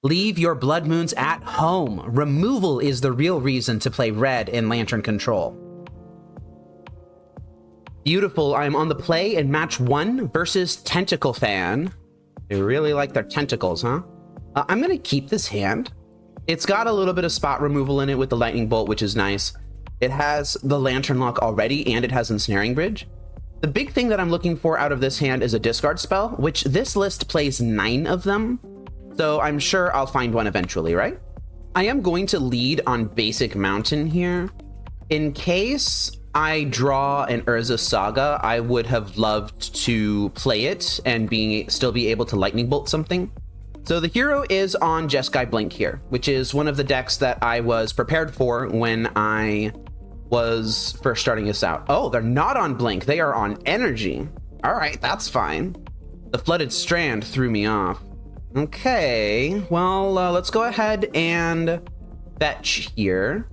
Leave your blood moons at home. Removal is the real reason to play red in Lantern Control. Beautiful. I am on the play in match 1 versus TentacleFan. They really like their tentacles, huh? I'm going to keep this hand. It's got a little bit of spot removal in it with the lightning bolt, which is nice. It has the lantern lock already, and it has Ensnaring Bridge. The big thing that I'm looking for out of this hand is a discard spell, which this list plays 9 of them. So I'm sure I'll find one eventually, right? I am going to lead on basic mountain here. In case I draw an Urza Saga, I would have loved to play it and still be able to lightning bolt something. So the hero is on Jeskai Blink here, which is one of the decks that I was prepared for when I was first starting this out. Oh, they're not on Blink. They are on Energy. All right, that's fine. The Flooded Strand threw me off. Okay, well, let's go ahead and fetch here.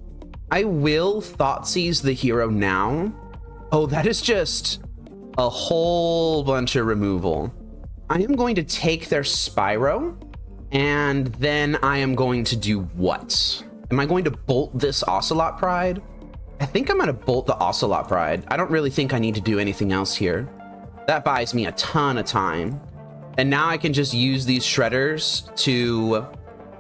I will Thoughtseize the hero now. Oh, that is just a whole bunch of removal. I am going to take their Spyro, and then I am going to do what? Am I going to bolt this Ocelot Pride? I think I'm going to bolt the Ocelot Pride. I don't really think I need to do anything else here. That buys me a ton of time. And now I can just use these Shredders to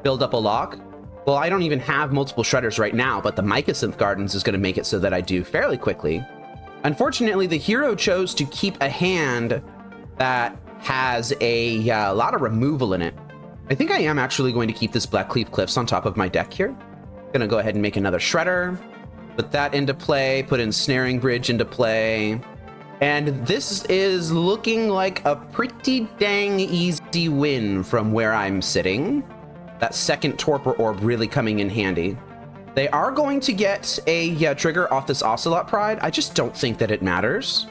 build up a lock. Well, I don't even have multiple Shredders right now, but the Mycosynth Gardens is going to make it so that I do fairly quickly. Unfortunately, the hero chose to keep a hand that has a lot of removal in it. I think I am actually going to keep this Blackcleave Cliffs on top of my deck here. Gonna go ahead and make another Shredder, put that into play, put Ensnaring Bridge into play. And this is looking like a pretty dang easy win from where I'm sitting. That second Torpor Orb really coming in handy. They are going to get a trigger off this Ocelot Pride. I just don't think that it matters.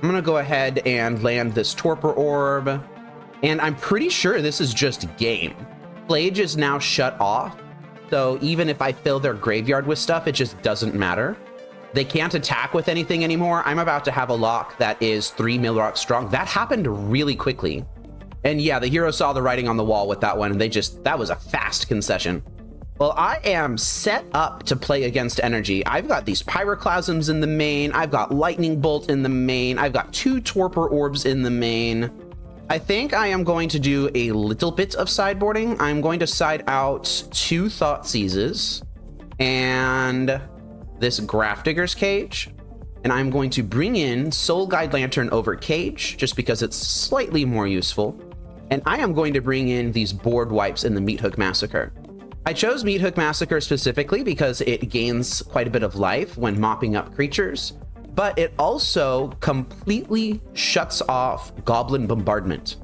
I'm gonna go ahead and land this Torpor Orb, and I'm pretty sure this is just game. Plage is now shut off, so even if I fill their graveyard with stuff, it just doesn't matter. They can't attack with anything anymore. I'm about to have a lock that is 3 Milrock strong. That happened really quickly. And yeah, the hero saw the writing on the wall with that one, and that was a fast concession. Well, I am set up to play against Energy. I've got these Pyroclasms in the main. I've got Lightning Bolt in the main. I've got 2 Torpor Orbs in the main. I think I am going to do a little bit of sideboarding. I'm going to side out 2 Thoughtseizes and this Grafdigger's Cage. And I'm going to bring in Soul Guide Lantern over Cage, just because it's slightly more useful. And I am going to bring in these board wipes in the Meathook Massacre. I chose Meathook Massacre specifically because it gains quite a bit of life when mopping up creatures, but it also completely shuts off Goblin Bombardment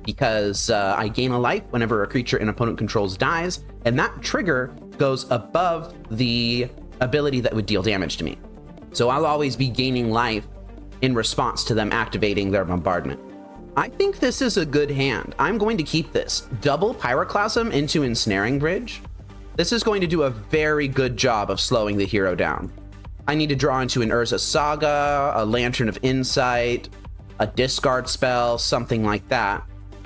because I gain a life whenever a creature an opponent controls dies, and that trigger goes above the ability that would deal damage to me. So I'll always be gaining life in response to them activating their bombardment. I think this is a good hand. I'm going to keep this. Double Pyroclasm into Ensnaring Bridge. This is going to do a very good job of slowing the hero down. I need to draw into an Urza Saga, a Lantern of Insight, a discard spell, something like that.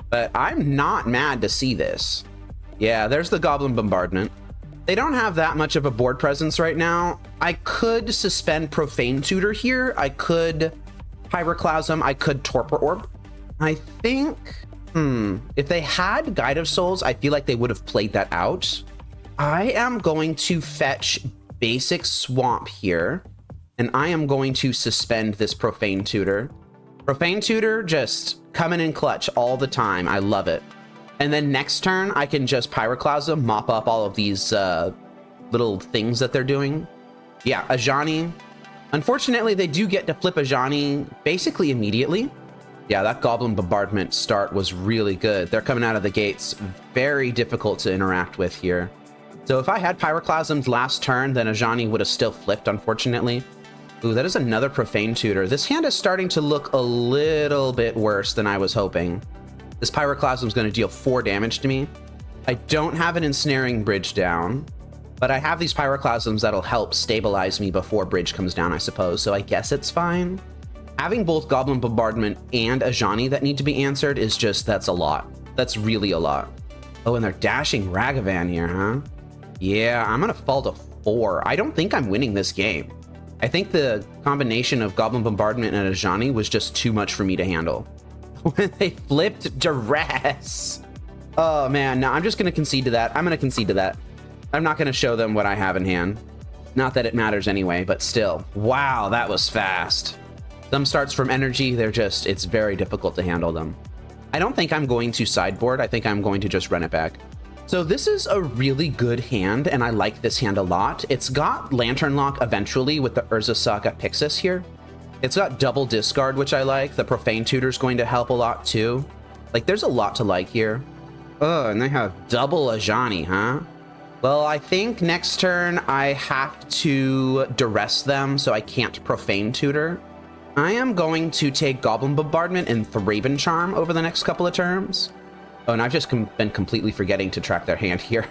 But I'm not mad to see this. Yeah, there's the Goblin Bombardment. They don't have that much of a board presence right now. I could suspend Profane Tutor here. I could Pyroclasm. I could Torpor Orb. I think, if they had Guide of Souls, I feel like they would have played that out. I am going to fetch basic Swamp here, and I am going to suspend this Profane Tutor. Profane Tutor just coming in clutch all the time. I love it. And then next turn, I can just Pyroclasm, mop up all of these little things that they're doing. Yeah, Ajani. Unfortunately, they do get to flip Ajani basically immediately. Yeah, that Goblin Bombardment start was really good. They're coming out of the gates. Very difficult to interact with here. So if I had Pyroclasms last turn, then Ajani would have still flipped, unfortunately. Ooh, that is another Profane Tutor. This hand is starting to look a little bit worse than I was hoping. This Pyroclasm is going to deal 4 damage to me. I don't have an Ensnaring Bridge down, but I have these Pyroclasms that'll help stabilize me before Bridge comes down, I suppose. So I guess it's fine. Having both Goblin Bombardment and Ajani that need to be answered is just, that's a lot. That's really a lot. Oh, and they're dashing Ragavan here, huh? Yeah, I'm gonna fall to 4. I don't think I'm winning this game. I think the combination of Goblin Bombardment and Ajani was just too much for me to handle. When they flipped Duress. Oh man, no, I'm just gonna concede to that. I'm gonna concede to that. I'm not gonna show them what I have in hand. Not that it matters anyway, but still. Wow, that was fast. Some starts from energy, it's very difficult to handle them. I don't think I'm going to sideboard. I think I'm going to just run it back. So this is a really good hand, and I like this hand a lot. It's got Lantern Lock eventually with the Urza Saga Pyxis here. It's got double discard, which I like. The Profane Tutor's going to help a lot too. Like, there's a lot to like here. Oh, and they have double Ajani, huh? Well, I think next turn I have to duress them so I can't Profane Tutor. I am going to take Goblin Bombardment and Thraben Charm over the next couple of turns. Oh, and I've just been completely forgetting to track their hand here.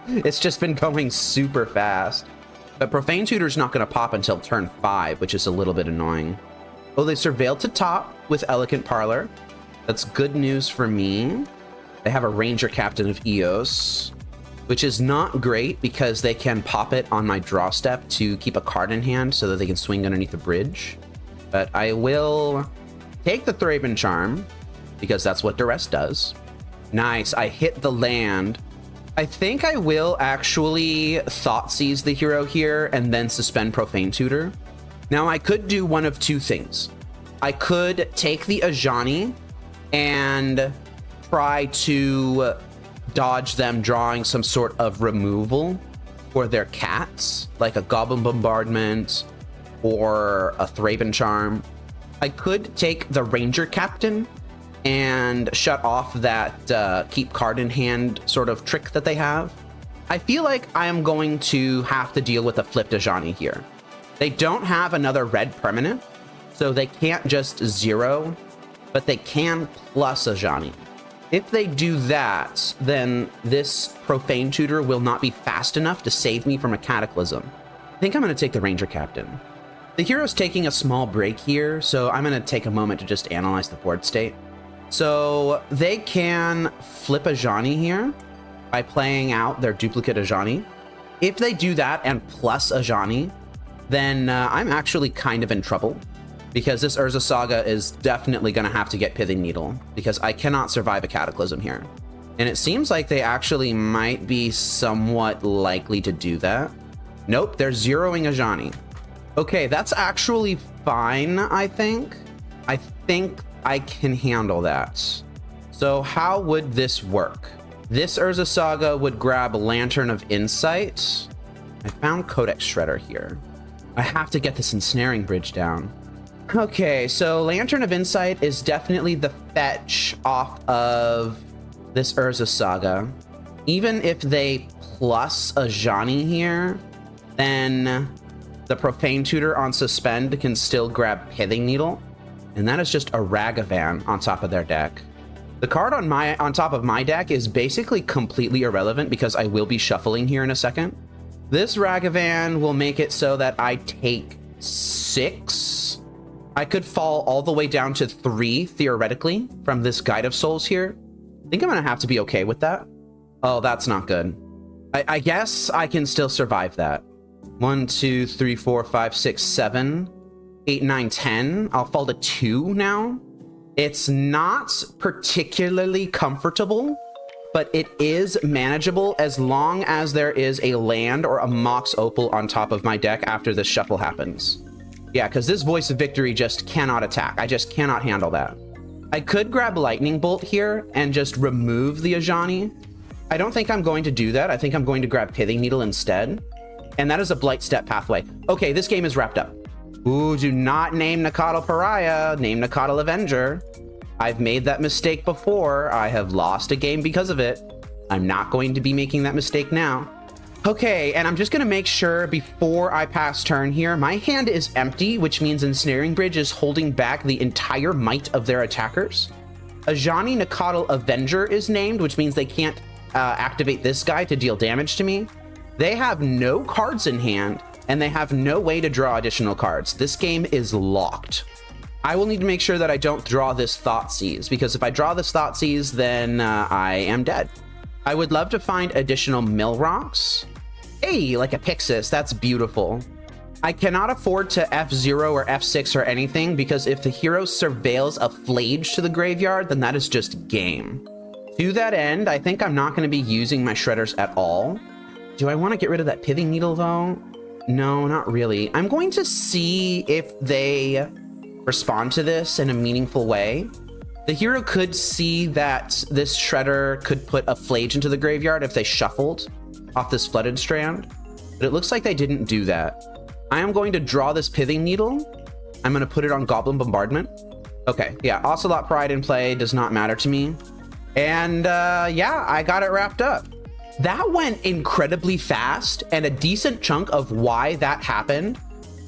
It's just been going super fast. But Profane Tutor's not going to pop until turn 5, which is a little bit annoying. Oh, they surveilled to top with Elegant Parlor. That's good news for me. They have a Ranger Captain of Eos, which is not great because they can pop it on my draw step to keep a card in hand so that they can swing underneath the bridge. But I will take the Thraben Charm because that's what Duress does. Nice, I hit the land. I think I will actually Thoughtseize the hero here and then suspend Profane Tutor. Now I could do one of two things. I could take the Ajani and try to dodge them drawing some sort of removal for their cats, like a Goblin Bombardment or a Thraben Charm. I could take the Ranger Captain and shut off that keep card in hand sort of trick that they have. I feel like I am going to have to deal with a flipped Ajani here. They don't have another red permanent, so they can't just zero, but they can plus Ajani. If they do that, then this Profane Tutor will not be fast enough to save me from a Cataclysm. I think I'm going to take the Ranger Captain. The hero's taking a small break here, so I'm going to take a moment to just analyze the board state. So they can flip Ajani here by playing out their duplicate Ajani. If they do that and plus Ajani, then I'm actually kind of in trouble, because this Urza Saga is definitely going to have to get Pithing Needle, because I cannot survive a Cataclysm here. And it seems like they actually might be somewhat likely to do that. Nope, they're zeroing Ajani. Okay, that's actually fine, I think. I think I can handle that. So how would this work? This Urza Saga would grab Lantern of Insight. I found Codex Shredder here. I have to get this Ensnaring Bridge down. Okay, so Lantern of Insight is definitely the fetch off of this Urza Saga. Even if they plus Ajani here, then the Profane Tutor on Suspend can still grab Pithing Needle, and that is just a Ragavan on top of their deck. The card on top of my deck is basically completely irrelevant because I will be shuffling here in a second. This Ragavan will make it so that I take 6. I could fall all the way down to 3, theoretically, from this Guide of Souls here. I think I'm gonna have to be okay with that. Oh, that's not good. I guess I can still survive that. 1, 2, 3, 4, 5, 6, 7, 8, 9, 10. I'll fall to 2 now. It's not particularly comfortable, but it is manageable as long as there is a land or a Mox Opal on top of my deck after this shuffle happens. Yeah, because this Voice of Victory just cannot attack. I just cannot handle that. I could grab Lightning Bolt here and just remove the Ajani. I don't think I'm going to do that. I think I'm going to grab Pithing Needle instead. And that is a Blight Step pathway. Okay, this game is wrapped up. Ooh, do not name Nacatl Pariah. Name Nacatl Avenger. I've made that mistake before. I have lost a game because of it. I'm not going to be making that mistake now. Okay, and I'm just going to make sure before I pass turn here, my hand is empty, which means Ensnaring Bridge is holding back the entire might of their attackers. Ajani Nacatl Avenger is named, which means they can't activate this guy to deal damage to me. They have no cards in hand, and they have no way to draw additional cards. This game is locked. I will need to make sure that I don't draw this Thoughtseize, because if I draw this Thoughtseize, then I am dead. I would love to find additional mill rocks. Hey, like a Pyxis, that's beautiful. I cannot afford to F0 or F6 or anything, because if the hero surveils a Flage to the graveyard, then that is just game. To that end, I think I'm not going to be using my Shredders at all. Do I want to get rid of that Pithing Needle, though? No, not really. I'm going to see if they respond to this in a meaningful way. The hero could see that this Shredder could put a Flage into the graveyard if they shuffled off this Flooded Strand, but it looks like they didn't do that. I am going to draw this Pithing Needle. I'm going to put it on Goblin Bombardment. Okay, yeah, Ocelot Pride in play does not matter to me. And yeah, I got it wrapped up. That went incredibly fast, and a decent chunk of why that happened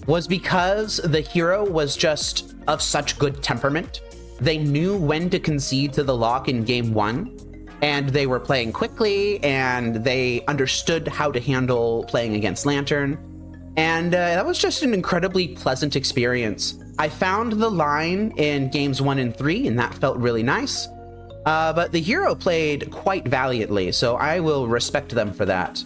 was because the hero was just of such good temperament. They knew when to concede to the lock in game 1, and they were playing quickly, and they understood how to handle playing against Lantern. And that was just an incredibly pleasant experience. I found the line in games 1 and 3, and that felt really nice. But the hero played quite valiantly, so I will respect them for that.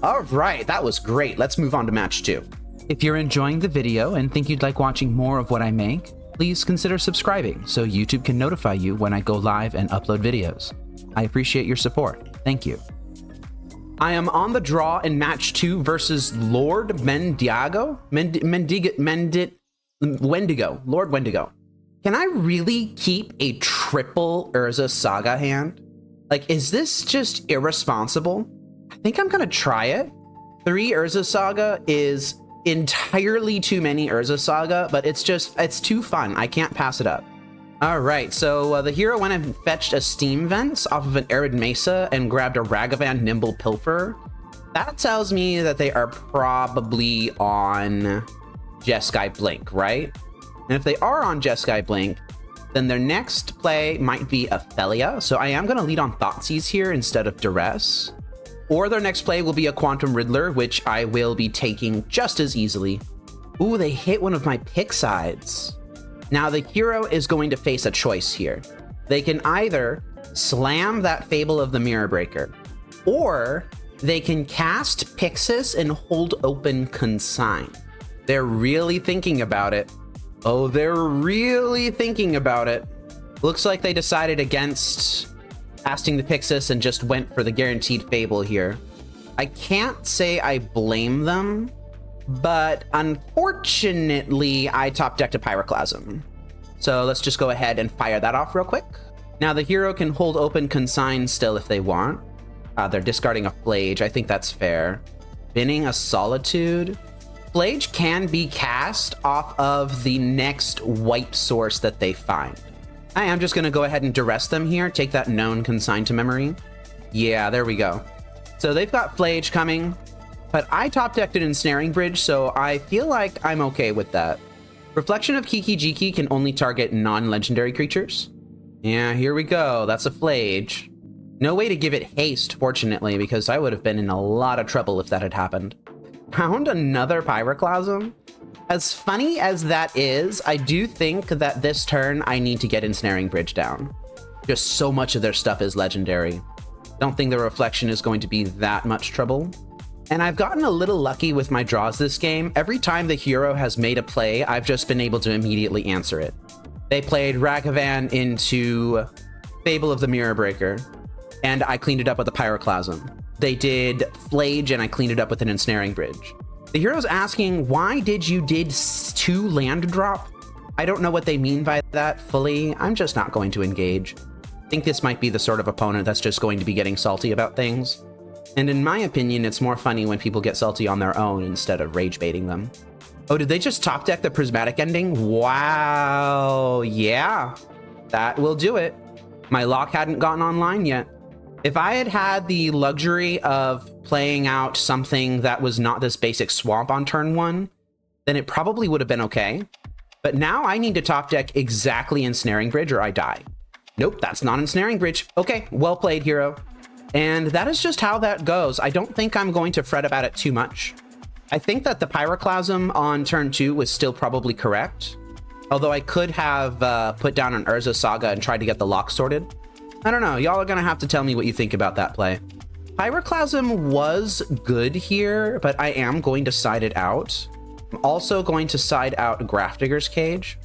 All right, that was great. Let's move on to match 2. If you're enjoying the video and think you'd like watching more of what I make, please consider subscribing so YouTube can notify you when I go live and upload videos. I appreciate your support. Thank you. I am on the draw in match 2 versus LordMendigao. LordMendigao. Can I really keep a triple Urza Saga hand? Like, is this just irresponsible? I think I'm gonna try it. 3 Urza Saga is entirely too many Urza Saga, but it's too fun. I can't pass it up. All right, so the hero went and fetched a Steam Vents off of an Arid Mesa and grabbed a Ragavan Nimble Pilfer. That tells me that they are probably on Jeskai Blink, right? And if they are on Jeskai Blink, then their next play might be Ophelia. So I am going to lead on Thoughtseize here instead of Duress. Or their next play will be a Quantum Riddler, which I will be taking just as easily. Ooh, they hit one of my Pyxides. Now the hero is going to face a choice here. They can either slam that Fable of the Mirror Breaker, or they can cast Pyxis and hold open Consign. They're really thinking about it. Oh, they're really thinking about it. Looks like they decided against casting the Pyxis and just went for the guaranteed Fable here. I can't say I blame them, but unfortunately, I top decked a Pyroclasm. So let's just go ahead and fire that off real quick. Now the hero can hold open Consign still if they want. They're discarding a Flage. I think that's fair. Binning a Solitude. Flage can be cast off of the next white source that they find. I am just going to go ahead and duress them here. Take that known Consign to memory. Yeah, there we go. So they've got Flage coming, but I top decked an Ensnaring Bridge, so I feel like I'm okay with that. Reflection of Kiki Jiki can only target non-legendary creatures. Yeah, here we go. That's a Flage. No way to give it haste, fortunately, because I would have been in a lot of trouble if that had happened. Found another Pyroclasm. As funny as that is, I do think that this turn I need to get Ensnaring Bridge down. Just so much of their stuff is legendary. Don't think the Reflection is going to be that much trouble. And I've gotten a little lucky with my draws this game. Every time the hero has made a play, I've just been able to immediately answer it. They played Ragavan into Fable of the Mirror Breaker, and I cleaned it up with a Pyroclasm. They did Flage, and I cleaned it up with an Ensnaring Bridge. The hero's asking, why did you did 2 land drop? I don't know what they mean by that fully. I'm just not going to engage. I think this might be the sort of opponent that's just going to be getting salty about things. And in my opinion, it's more funny when people get salty on their own instead of rage baiting them. Oh, did they just top deck the Prismatic Ending? Wow, yeah, that will do it. My lock hadn't gotten online yet. If I had had the luxury of playing out something that was not this basic swamp on turn 1, then it probably would have been okay. But now I need to top deck exactly Ensnaring Bridge or I die. Nope, that's not Ensnaring Bridge. Okay, well played, hero. And that is just how that goes. I don't think I'm going to fret about it too much. I think that the Pyroclasm on turn 2 was still probably correct. Although I could have put down an Urza Saga and tried to get the lock sorted. I don't know. Y'all are going to have to tell me what you think about that play. Pyroclasm was good here, but I am going to side it out. I'm also going to side out Grafdigger's Cage.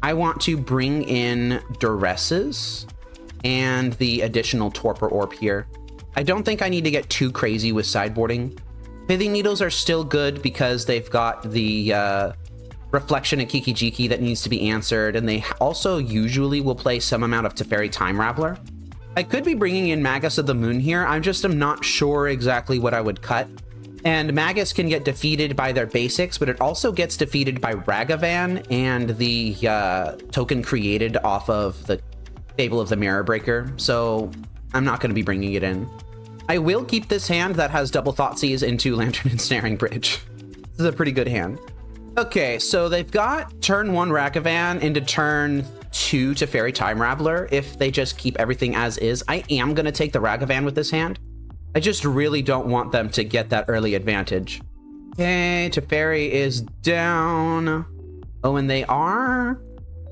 I want to bring in Duresses and the additional Torpor Orb here. I don't think I need to get too crazy with sideboarding. Pithing Needles are still good because they've got the Reflection and Kiki-Jiki that needs to be answered, and they also usually will play some amount of Teferi Time Raveler. I could be bringing in Magus of the Moon here. I just am not sure exactly what I would cut. And Magus can get defeated by their basics, but it also gets defeated by Ragavan and the token created off of the Fable of the Mirror Breaker, so I'm not going to be bringing it in. I will keep this hand that has double Thoughtseize into Lantern Ensnaring Bridge. This is a pretty good hand. Okay, so they've got turn 1 Ragavan into turn 2 Teferi Time Raveler. If they just keep everything as is, I am going to take the Ragavan with this hand. I just really don't want them to get that early advantage. Okay, Teferi is down. Oh, and they are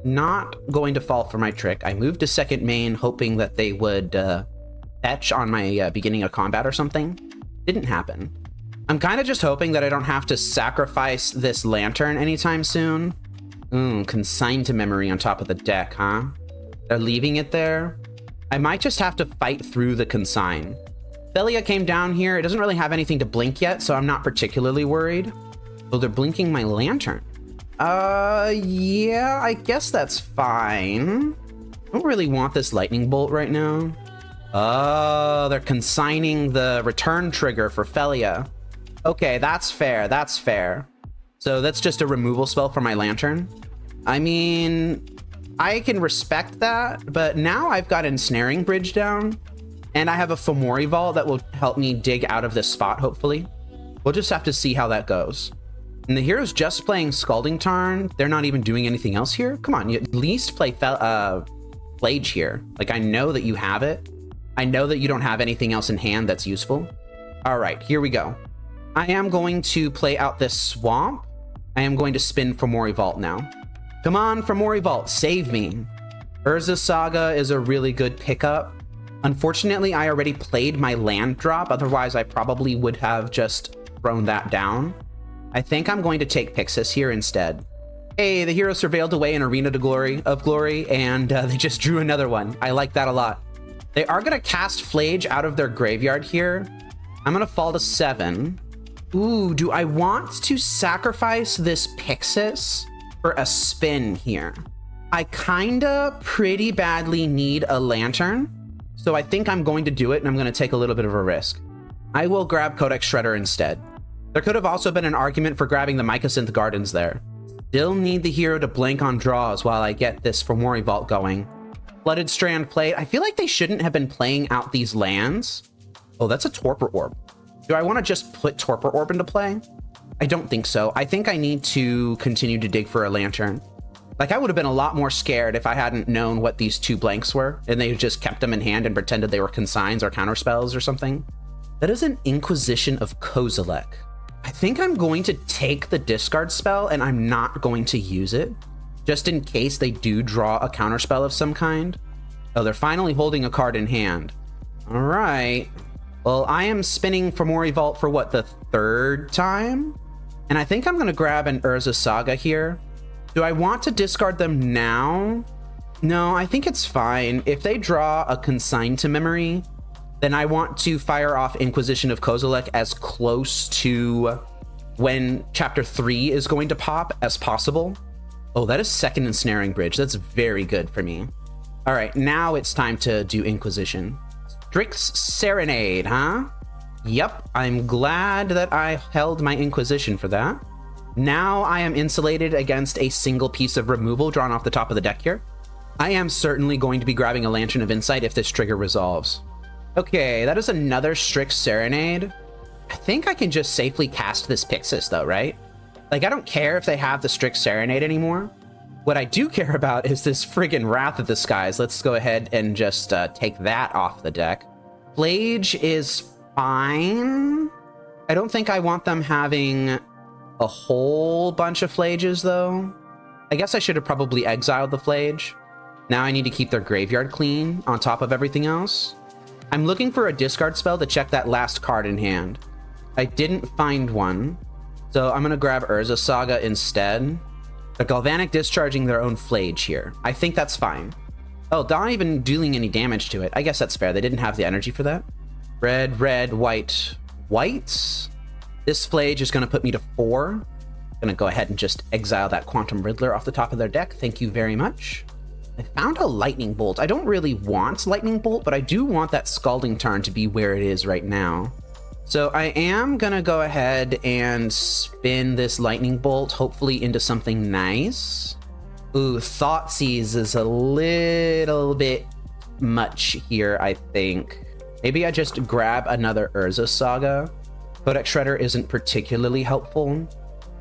not going to fall for my trick. I moved to second main, hoping that they would etch on my beginning of combat or something. Didn't happen. I'm kind of just hoping that I don't have to sacrifice this Lantern anytime soon. Consigned to memory on top of the deck, huh? They're leaving it there. I might just have to fight through the consign. Thelia came down here. It doesn't really have anything to blink yet, so I'm not particularly worried. Oh, they're blinking my Lantern. Yeah, I guess that's fine. I don't really want this Lightning Bolt right now. Oh, they're consigning the return trigger for Thelia. Okay, that's fair. That's fair. So that's just a removal spell for my Lantern. I mean, I can respect that, but now I've got Ensnaring Bridge down, and I have a Fomori Vault that will help me dig out of this spot, hopefully. We'll just have to see how that goes. And the hero's just playing Scalding Tarn. They're not even doing anything else here. Come on, you at least play Flage here. Like, I know that you have it. I know that you don't have anything else in hand that's useful. All right, here we go. I am going to play out this Swamp. I am going to spin Fomori Vault now. Come on, Fomori Vault, save me. Urza Saga is a really good pickup. Unfortunately, I already played my land drop. Otherwise, I probably would have just thrown that down. I think I'm going to take Pyxis here instead. Hey, the hero surveilled away in Arena of Glory, and they just drew another one. I like that a lot. They are going to cast Flage out of their graveyard here. I'm going to fall to 7. Ooh, do I want to sacrifice this Pyxis for a spin here? I kinda pretty badly need a Lantern, so I think I'm going to do it, and I'm going to take a little bit of a risk. I will grab Codex Shredder instead. There could have also been an argument for grabbing the Mycosynth Gardens there. Still need the hero to blank on draws while I get this Fomori Vault going. Flooded Strand played. I feel like they shouldn't have been playing out these lands. Oh, that's a Torpor Orb. Do I want to just put Torpor Orb into play? I don't think so. I think I need to continue to dig for a Lantern. Like, I would have been a lot more scared if I hadn't known what these 2 blanks were, and they just kept them in hand and pretended they were consigns or counterspells or something. That is an Inquisition of Kozilek. I think I'm going to take the discard spell, and I'm not going to use it, just in case they do draw a counterspell of some kind. Oh, they're finally holding a card in hand. All right. Well, I am spinning Fomori Vault for, what, the 3rd time? And I think I'm going to grab an Urza Saga here. Do I want to discard them now? No, I think it's fine. If they draw a Consign to Memory, then I want to fire off Inquisition of Kozilek as close to when Chapter 3 is going to pop as possible. Oh, that is 2nd Ensnaring Bridge. That's very good for me. All right, now it's time to do Inquisition. Strix Serenade, huh? Yep, I'm glad that I held my Inquisition for that. Now I am insulated against a single piece of removal drawn off the top of the deck here. I am certainly going to be grabbing a Lantern of Insight if this trigger resolves. Okay, that is another Strix Serenade. I think I can just safely cast this Pyxis though, right? Like, I don't care if they have the Strix Serenade anymore. What I do care about is this friggin' Wrath of the Skies. Let's go ahead and just take that off the deck. Flage is fine. I don't think I want them having a whole bunch of Flages, though. I guess I should have probably exiled the Flage. Now I need to keep their graveyard clean on top of everything else. I'm looking for a discard spell to check that last card in hand. I didn't find one, so I'm gonna grab Urza Saga instead. They're Galvanic discharging their own Flage here. I think that's fine. Oh, not even dealing any damage to it. I guess that's fair. They didn't have the energy for that. Red, red, white, white. This Flage is gonna put me to 4. Gonna go ahead and just exile that Quantum Riddler off the top of their deck. Thank you very much. I found a Lightning Bolt. I don't really want Lightning Bolt, but I do want that Scalding Tarn to be where it is right now. So I am gonna go ahead and spin this Lightning Bolt, hopefully into something nice. Ooh, Thoughtseize is a little bit much here, I think. Maybe I just grab another Urza Saga. Codex Shredder isn't particularly helpful.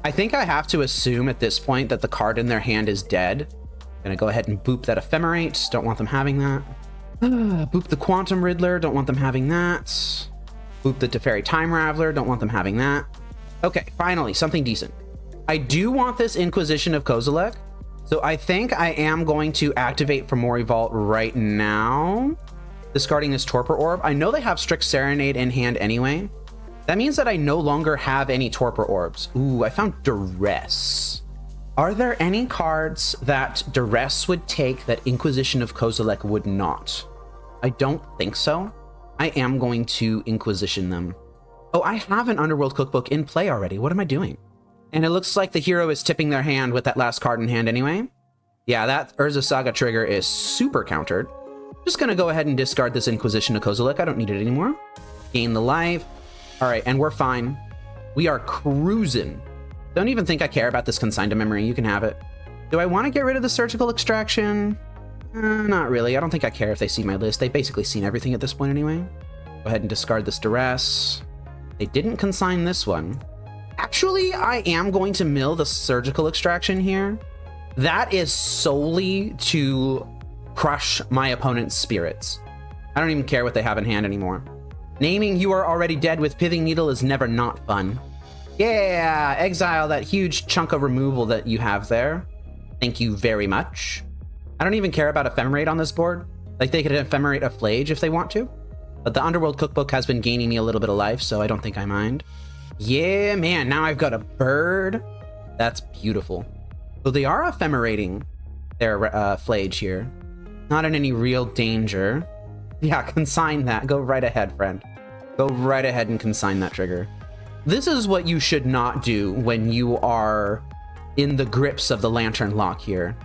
I think I have to assume at this point that the card in their hand is dead. Gonna go ahead and boop that Ephemerate. Don't want them having that. Boop the Quantum Riddler. Don't want them having that. Boop the Teferi Time Raveler. Don't want them having that. Okay, finally, something decent. I do want this Inquisition of Kozilek, so I think I am going to activate Fomori Vault right now, discarding this Torpor Orb. I know they have Strict Serenade in hand anyway. That means that I no longer have any Torpor Orbs. Ooh, I found Duress. Are there any cards that Duress would take that Inquisition of Kozilek would not? I don't think so. I am going to Inquisition them. Oh, I have an Underworld Cookbook in play already. What am I doing? And it looks like the hero is tipping their hand with that last card in hand anyway. Yeah, that Urza Saga trigger is super countered. Just gonna go ahead and discard this Inquisition of Kozilek. I don't need it anymore. Gain the life. All right, and we're fine. We are cruising. Don't even think I care about this Consigned to Memory. You can have it. Do I want to get rid of the Surgical Extraction? Not really. I don't think I care if they see my list. They've basically seen everything at this point anyway. Go ahead and discard this Duress. They didn't consign this one. Actually, I am going to mill the Surgical Extraction here. That is solely to crush my opponent's spirits. I don't even care what they have in hand anymore. Naming You Are Already Dead with Pithing Needle is never not fun. Yeah, exile that huge chunk of removal that you have there. Thank you very much. I don't even care about Ephemerate on this board. Like, they could Ephemerate a Flage if they want to. But the Underworld Cookbook has been gaining me a little bit of life, so I don't think I mind. Yeah, man, now I've got a bird. That's beautiful. So they are Ephemerating their Flage here. Not in any real danger. Yeah, consign that. Go right ahead, friend. Go right ahead and consign that trigger. This is what you should not do when you are in the grips of the Lantern Lock here.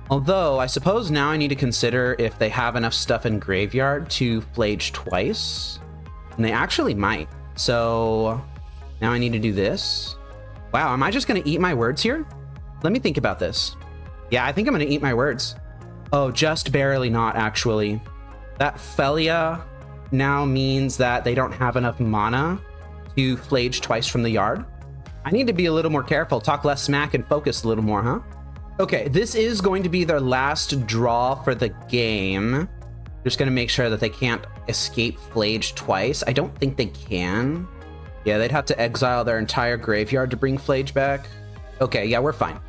Although, I suppose now I need to consider if they have enough stuff in Graveyard to Flage twice. And they actually might. So now I need to do this. Wow, am I just going to eat my words here? Let me think about this. Yeah, I think I'm going to eat my words. Oh, just barely not, actually. That Felia now means that they don't have enough mana to Flage twice from the yard. I need to be a little more careful, talk less smack, and focus a little more, huh? Okay, this is going to be their last draw for the game. Just gonna make sure that they can't escape Flage twice. I don't think they can. Yeah, they'd have to exile their entire graveyard to bring Flage back. Okay, yeah, we're fine.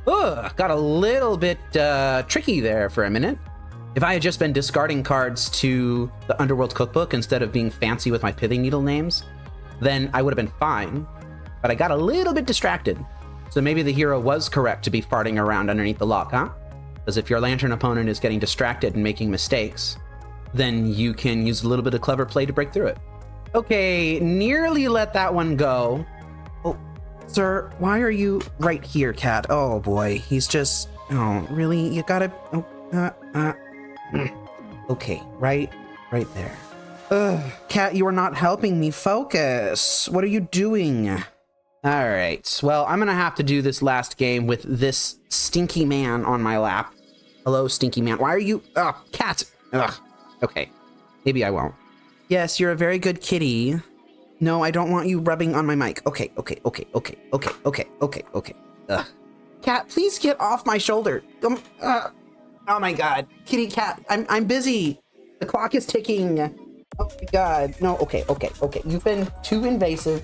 Ugh, got a little bit tricky there for a minute. If I had just been discarding cards to the Underworld Cookbook instead of being fancy with my Pithing Needle names, then I would have been fine, but I got a little bit distracted. So maybe the hero was correct to be farting around underneath the lock, huh? Because if your Lantern opponent is getting distracted and making mistakes, then you can use a little bit of clever play to break through it. Okay, nearly let that one go. Oh, sir, why are you right here, cat? Oh boy, he's just, oh, really? You gotta, okay, right there. Ugh, cat, you are not helping me focus. What are you doing? All right, well, I'm gonna have to do this last game with this stinky man on my lap. Hello, stinky man. Why are you, cat. Ugh, okay, maybe I won't. Yes, you're a very good kitty. No, I don't want you rubbing on my mic. Okay. Ugh. Cat, please get off my shoulder. Oh my God, kitty cat, I'm busy. The clock is ticking. Oh my God, no, okay. You've been too invasive.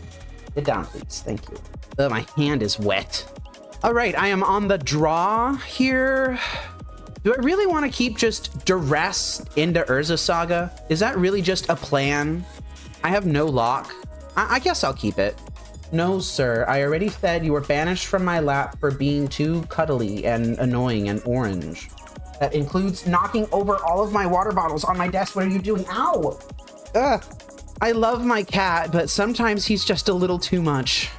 Get down, please, thank you. My hand is wet. All right, I am on the draw here. Do I really want to keep just duress into Urza Saga? Is that really just a plan? I have no lock. I guess I'll keep it. No, sir. I already said you were banished from my lap for being too cuddly and annoying and orange. That includes knocking over all of my water bottles on my desk. What are you doing? Ow! Ugh. I love my cat, but sometimes he's just a little too much.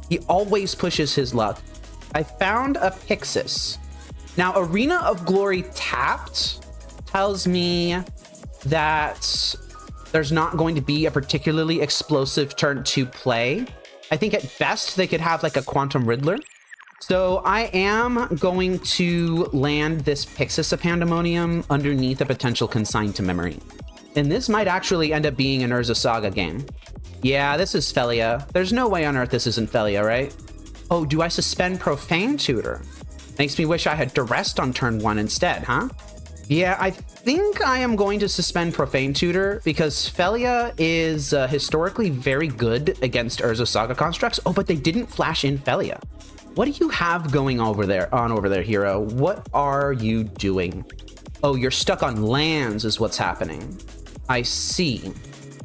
He always pushes his luck. I found a Pyxis. Now, Arena of Glory tapped tells me that there's not going to be a particularly explosive turn 2 play. I think at best they could have like a Quantum Riddler. So I am going to land this Pyxis of Pandemonium underneath a potential Consign to Memory. And this might actually end up being an Urza Saga game. Yeah, this is Felia. There's no way on earth this isn't Felia, right? Oh, do I suspend Profane Tutor? Makes me wish I had Duressed on turn 1 instead, huh? Yeah, I think I am going to suspend Profane Tutor because Felia is historically very good against Urza Saga constructs. Oh, but they didn't flash in Felia. What do you have going over there, hero? What are you doing? Oh, you're stuck on lands is what's happening. I see.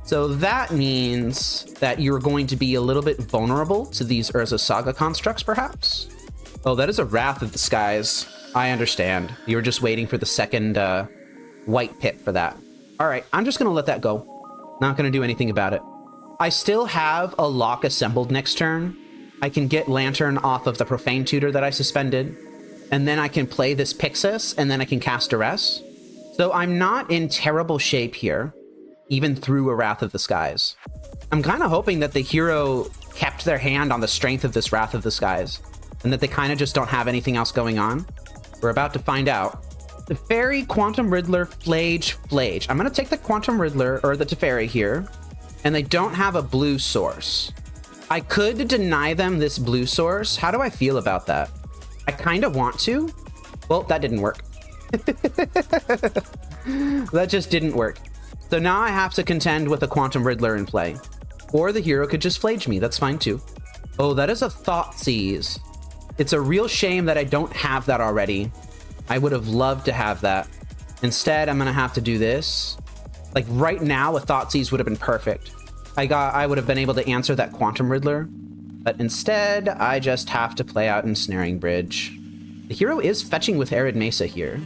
So that means that you're going to be a little bit vulnerable to these Urza Saga constructs, perhaps? Oh, that is a Wrath of the Skies. I understand. You were just waiting for the second white pit for that. All right, I'm just going to let that go. Not going to do anything about it. I still have a lock assembled next turn. I can get Lantern off of the Profane Tutor that I suspended, and then I can play this Pyxis, and then I can cast Duress. So I'm not in terrible shape here, even through a Wrath of the Skies. I'm kind of hoping that the hero kept their hand on the strength of this Wrath of the Skies, and that they kind of just don't have anything else going on. We're about to find out. Teferi, Quantum Riddler, Flage. I'm going to take the Quantum Riddler, or the Teferi here, and they don't have a blue source. I could deny them this blue source. How do I feel about that? I kind of want to. Well, that didn't work. That just didn't work. So now I have to contend with a Quantum Riddler in play. Or the hero could just Flage me. That's fine too. Oh, that is a Thoughtseize. It's a real shame that I don't have that already. I would have loved to have that. Instead, I'm going to have to do this. Like right now, a Thoughtseize would have been perfect. I would have been able to answer that Quantum Riddler. But instead, I just have to play out Ensnaring Bridge. The hero is fetching with Arid Mesa here.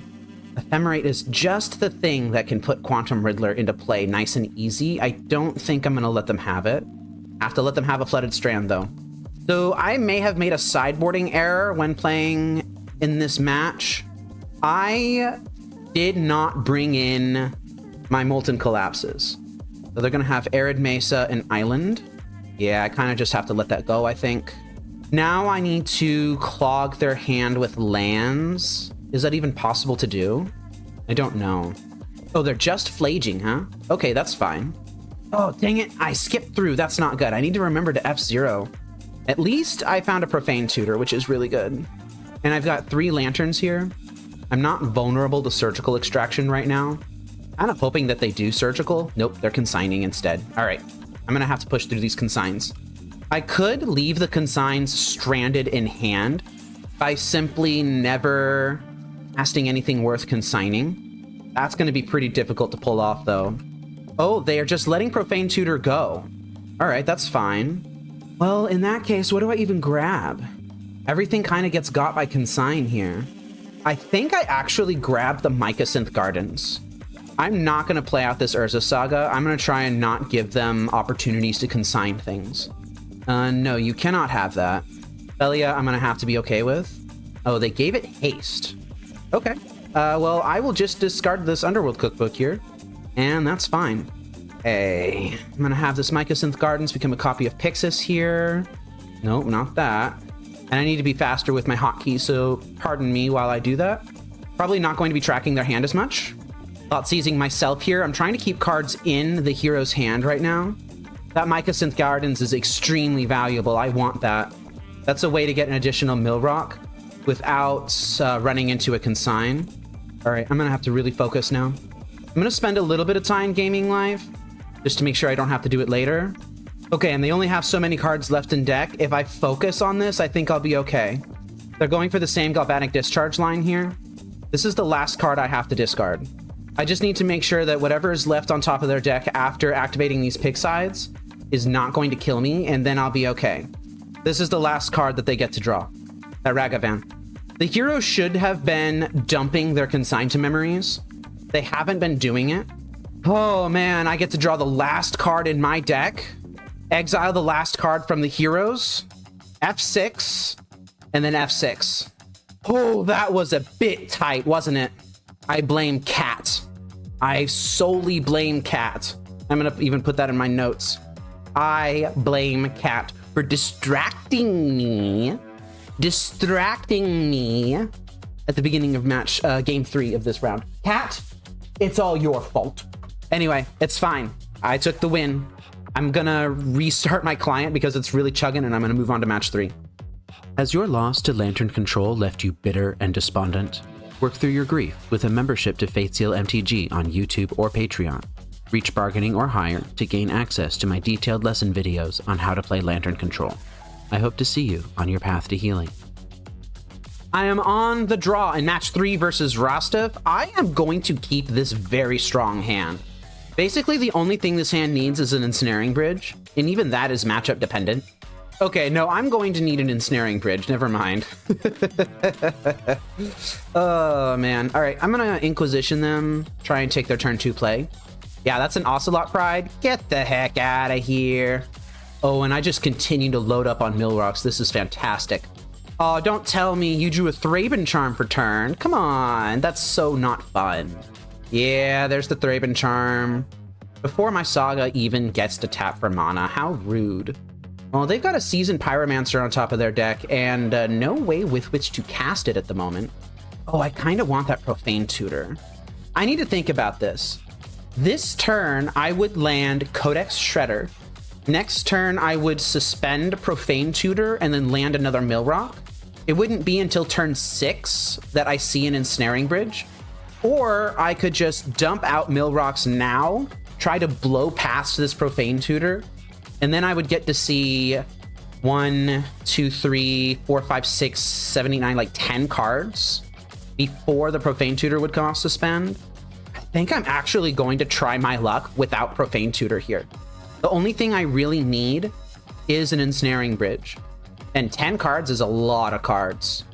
Ephemerate is just the thing that can put Quantum Riddler into play nice and easy. I don't think I'm going to let them have it. Have to let them have a Flooded Strand, though. So I may have made a sideboarding error when playing in this match. I did not bring in my Molten Collapses. So they're going to have Arid Mesa and Island. Yeah, I kind of just have to let that go, I think. Now I need to clog their hand with lands. Is that even possible to do? I don't know. Oh, they're just flaging, huh? Okay, that's fine. Oh, dang it. I skipped through. That's not good. I need to remember to F0. At least I found a Profane Tutor, which is really good. And I've got 3 lanterns here. I'm not vulnerable to Surgical Extraction right now. Kind of hoping that they do Surgical. Nope, they're consigning instead. All right, I'm going to have to push through these consigns. I could leave the consigns stranded in hand by simply never casting anything worth consigning. That's going to be pretty difficult to pull off, though. Oh, they are just letting Profane Tutor go. All right, that's fine. Well, in that case, what do I even grab? Everything kind of gets got by consign here. I think I actually grabbed the Mycosynth Gardens. I'm not going to play out this Urza Saga. I'm going to try and not give them opportunities to consign things. No, you cannot have that. Felia, I'm going to have to be okay with. Oh, they gave it haste. Okay. Well, I will just discard this Underworld Cookbook here. And that's fine. Hey, I'm going to have this Mycosynth Gardens become a copy of Pyxis here. Nope, not that. And I need to be faster with my hotkeys, so pardon me while I do that. Probably not going to be tracking their hand as much. Thought seizing myself here. I'm trying to keep cards in the hero's hand right now. That Mycosynth Gardens is extremely valuable. I want that. That's a way to get an additional mill rock without running into a consign. All right, I'm going to have to really focus now. I'm going to spend a little bit of time gaming live just to make sure I don't have to do it later. Okay, and they only have so many cards left in deck. If I focus on this, I think I'll be okay. They're going for the same Galvanic Discharge line here. This is the last card I have to discard. I just need to make sure that whatever is left on top of their deck after activating these Pyxides is not going to kill me, and then I'll be okay. This is the last card that they get to draw. That Ragavan. The heroes should have been dumping their consign to memories. They haven't been doing it. Oh man, I get to draw the last card in my deck. Exile the last card from the heroes. F6, and then F6. Oh, that was a bit tight, wasn't it? I blame Cat. I solely blame Cat. I'm gonna even put that in my notes. I blame Cat for distracting me at the beginning of game 3 of this round. Cat, it's all your fault. Anyway, it's fine. I took the win. I'm gonna restart my client because it's really chugging, and I'm gonna move on to match 3. Has your loss to Lantern Control left you bitter and despondent? Work through your grief with a membership to Fateseal MTG on YouTube or Patreon. Reach bargaining or higher to gain access to my detailed lesson videos on how to play Lantern Control. I hope to see you on your path to healing. I am on the draw in match 3 versus rastaf. I am going to keep this very strong hand. Basically, the only thing this hand needs is an Ensnaring Bridge, and even that is matchup dependent. Okay, no, I'm going to need an Ensnaring Bridge. Never mind. Oh, man. All right, I'm going to Inquisition them, try and take their turn 2 play. Yeah, that's an Ocelot Pride. Get the heck out of here. Oh, and I just continue to load up on Millrocks. This is fantastic. Oh, don't tell me you drew a Thraben Charm for turn. Come on, that's so not fun. Yeah, there's the Thraben Charm. Before my Saga even gets to tap for mana, how rude. Well, they've got a Seasoned Pyromancer on top of their deck, and no way with which to cast it at the moment. Oh, I kind of want that Profane Tutor. I need to think about this. This turn, I would land Codex Shredder. Next turn, I would suspend Profane Tutor and then land another Millrock. It wouldn't be until turn 6 that I see an Ensnaring Bridge. Or I could just dump out Millrocks now, try to blow past this Profane Tutor, and then I would get to see 1, 2, 3, 4, 5, 6, 7, 8, 9, like 10 cards before the Profane Tutor would come off suspend. I think I'm actually going to try my luck without Profane Tutor here. The only thing I really need is an Ensnaring Bridge. And 10 cards is a lot of cards.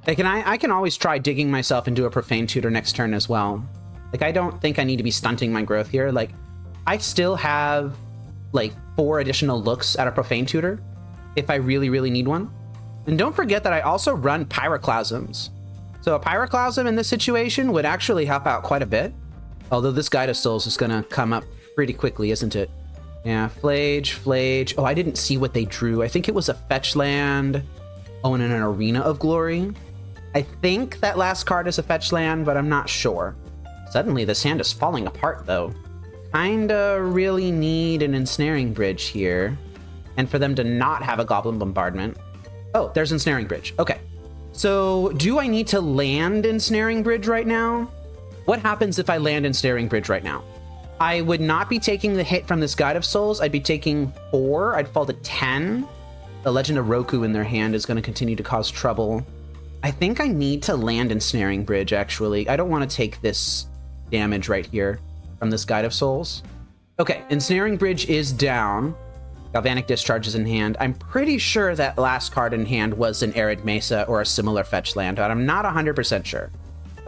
Like, and I can always try digging myself into a Profane Tutor next turn as well. Like, I don't think I need to be stunting my growth here. Like, I still have, like, 4 additional looks at a Profane Tutor if I really, really need one. And don't forget that I also run Pyroclasms. So a Pyroclasm in this situation would actually help out quite a bit. Although this Guide of Souls is going to come up pretty quickly, isn't it? Yeah, Flage. Oh, I didn't see what they drew. I think it was a fetch land. Oh, and an Arena of Glory. I think that last card is a fetch land, but I'm not sure. Suddenly, this hand is falling apart, though. Kinda really need an Ensnaring Bridge here. And for them to not have a Goblin Bombardment. Oh, there's Ensnaring Bridge. Okay. So, do I need to land Ensnaring Bridge right now? What happens if I land Ensnaring Bridge right now? I would not be taking the hit from this Guide of Souls. I'd be taking 4. I'd fall to 10. The Legend of Roku in their hand is going to continue to cause trouble. I think I need to land Ensnaring Bridge, actually. I don't want to take this damage right here from this Guide of Souls. Okay, Ensnaring Bridge is down. Galvanic Discharge is in hand. I'm pretty sure that last card in hand was an Arid Mesa or a similar fetch land, but I'm not 100% sure.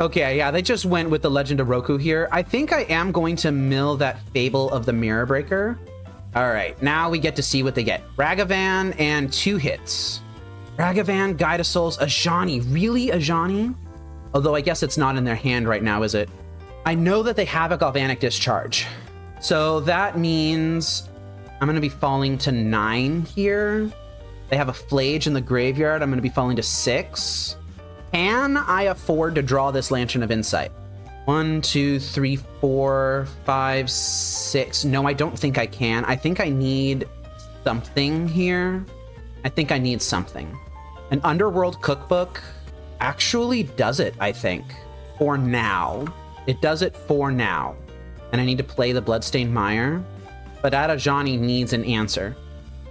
Okay, yeah, they just went with the Legend of Roku here. I think I am going to mill that Fable of the Mirror Breaker. All right, now we get to see what they get. Ragavan and 2 hits. Ragavan, Guide of Souls, Ajani. Really, Ajani? Although I guess it's not in their hand right now, is it? I know that they have a Galvanic Discharge. So that means I'm going to be falling to 9 here. They have a Flage in the graveyard. I'm going to be falling to 6. Can I afford to draw this Lantern of Insight? 1, 2, 3, 4, 5, 6. No, I don't think I can. I think I need something here. I think I need something. An Underworld Cookbook actually does it, I think. For now. It does it for now. And I need to play the Bloodstained Mire. But Adajani needs an answer.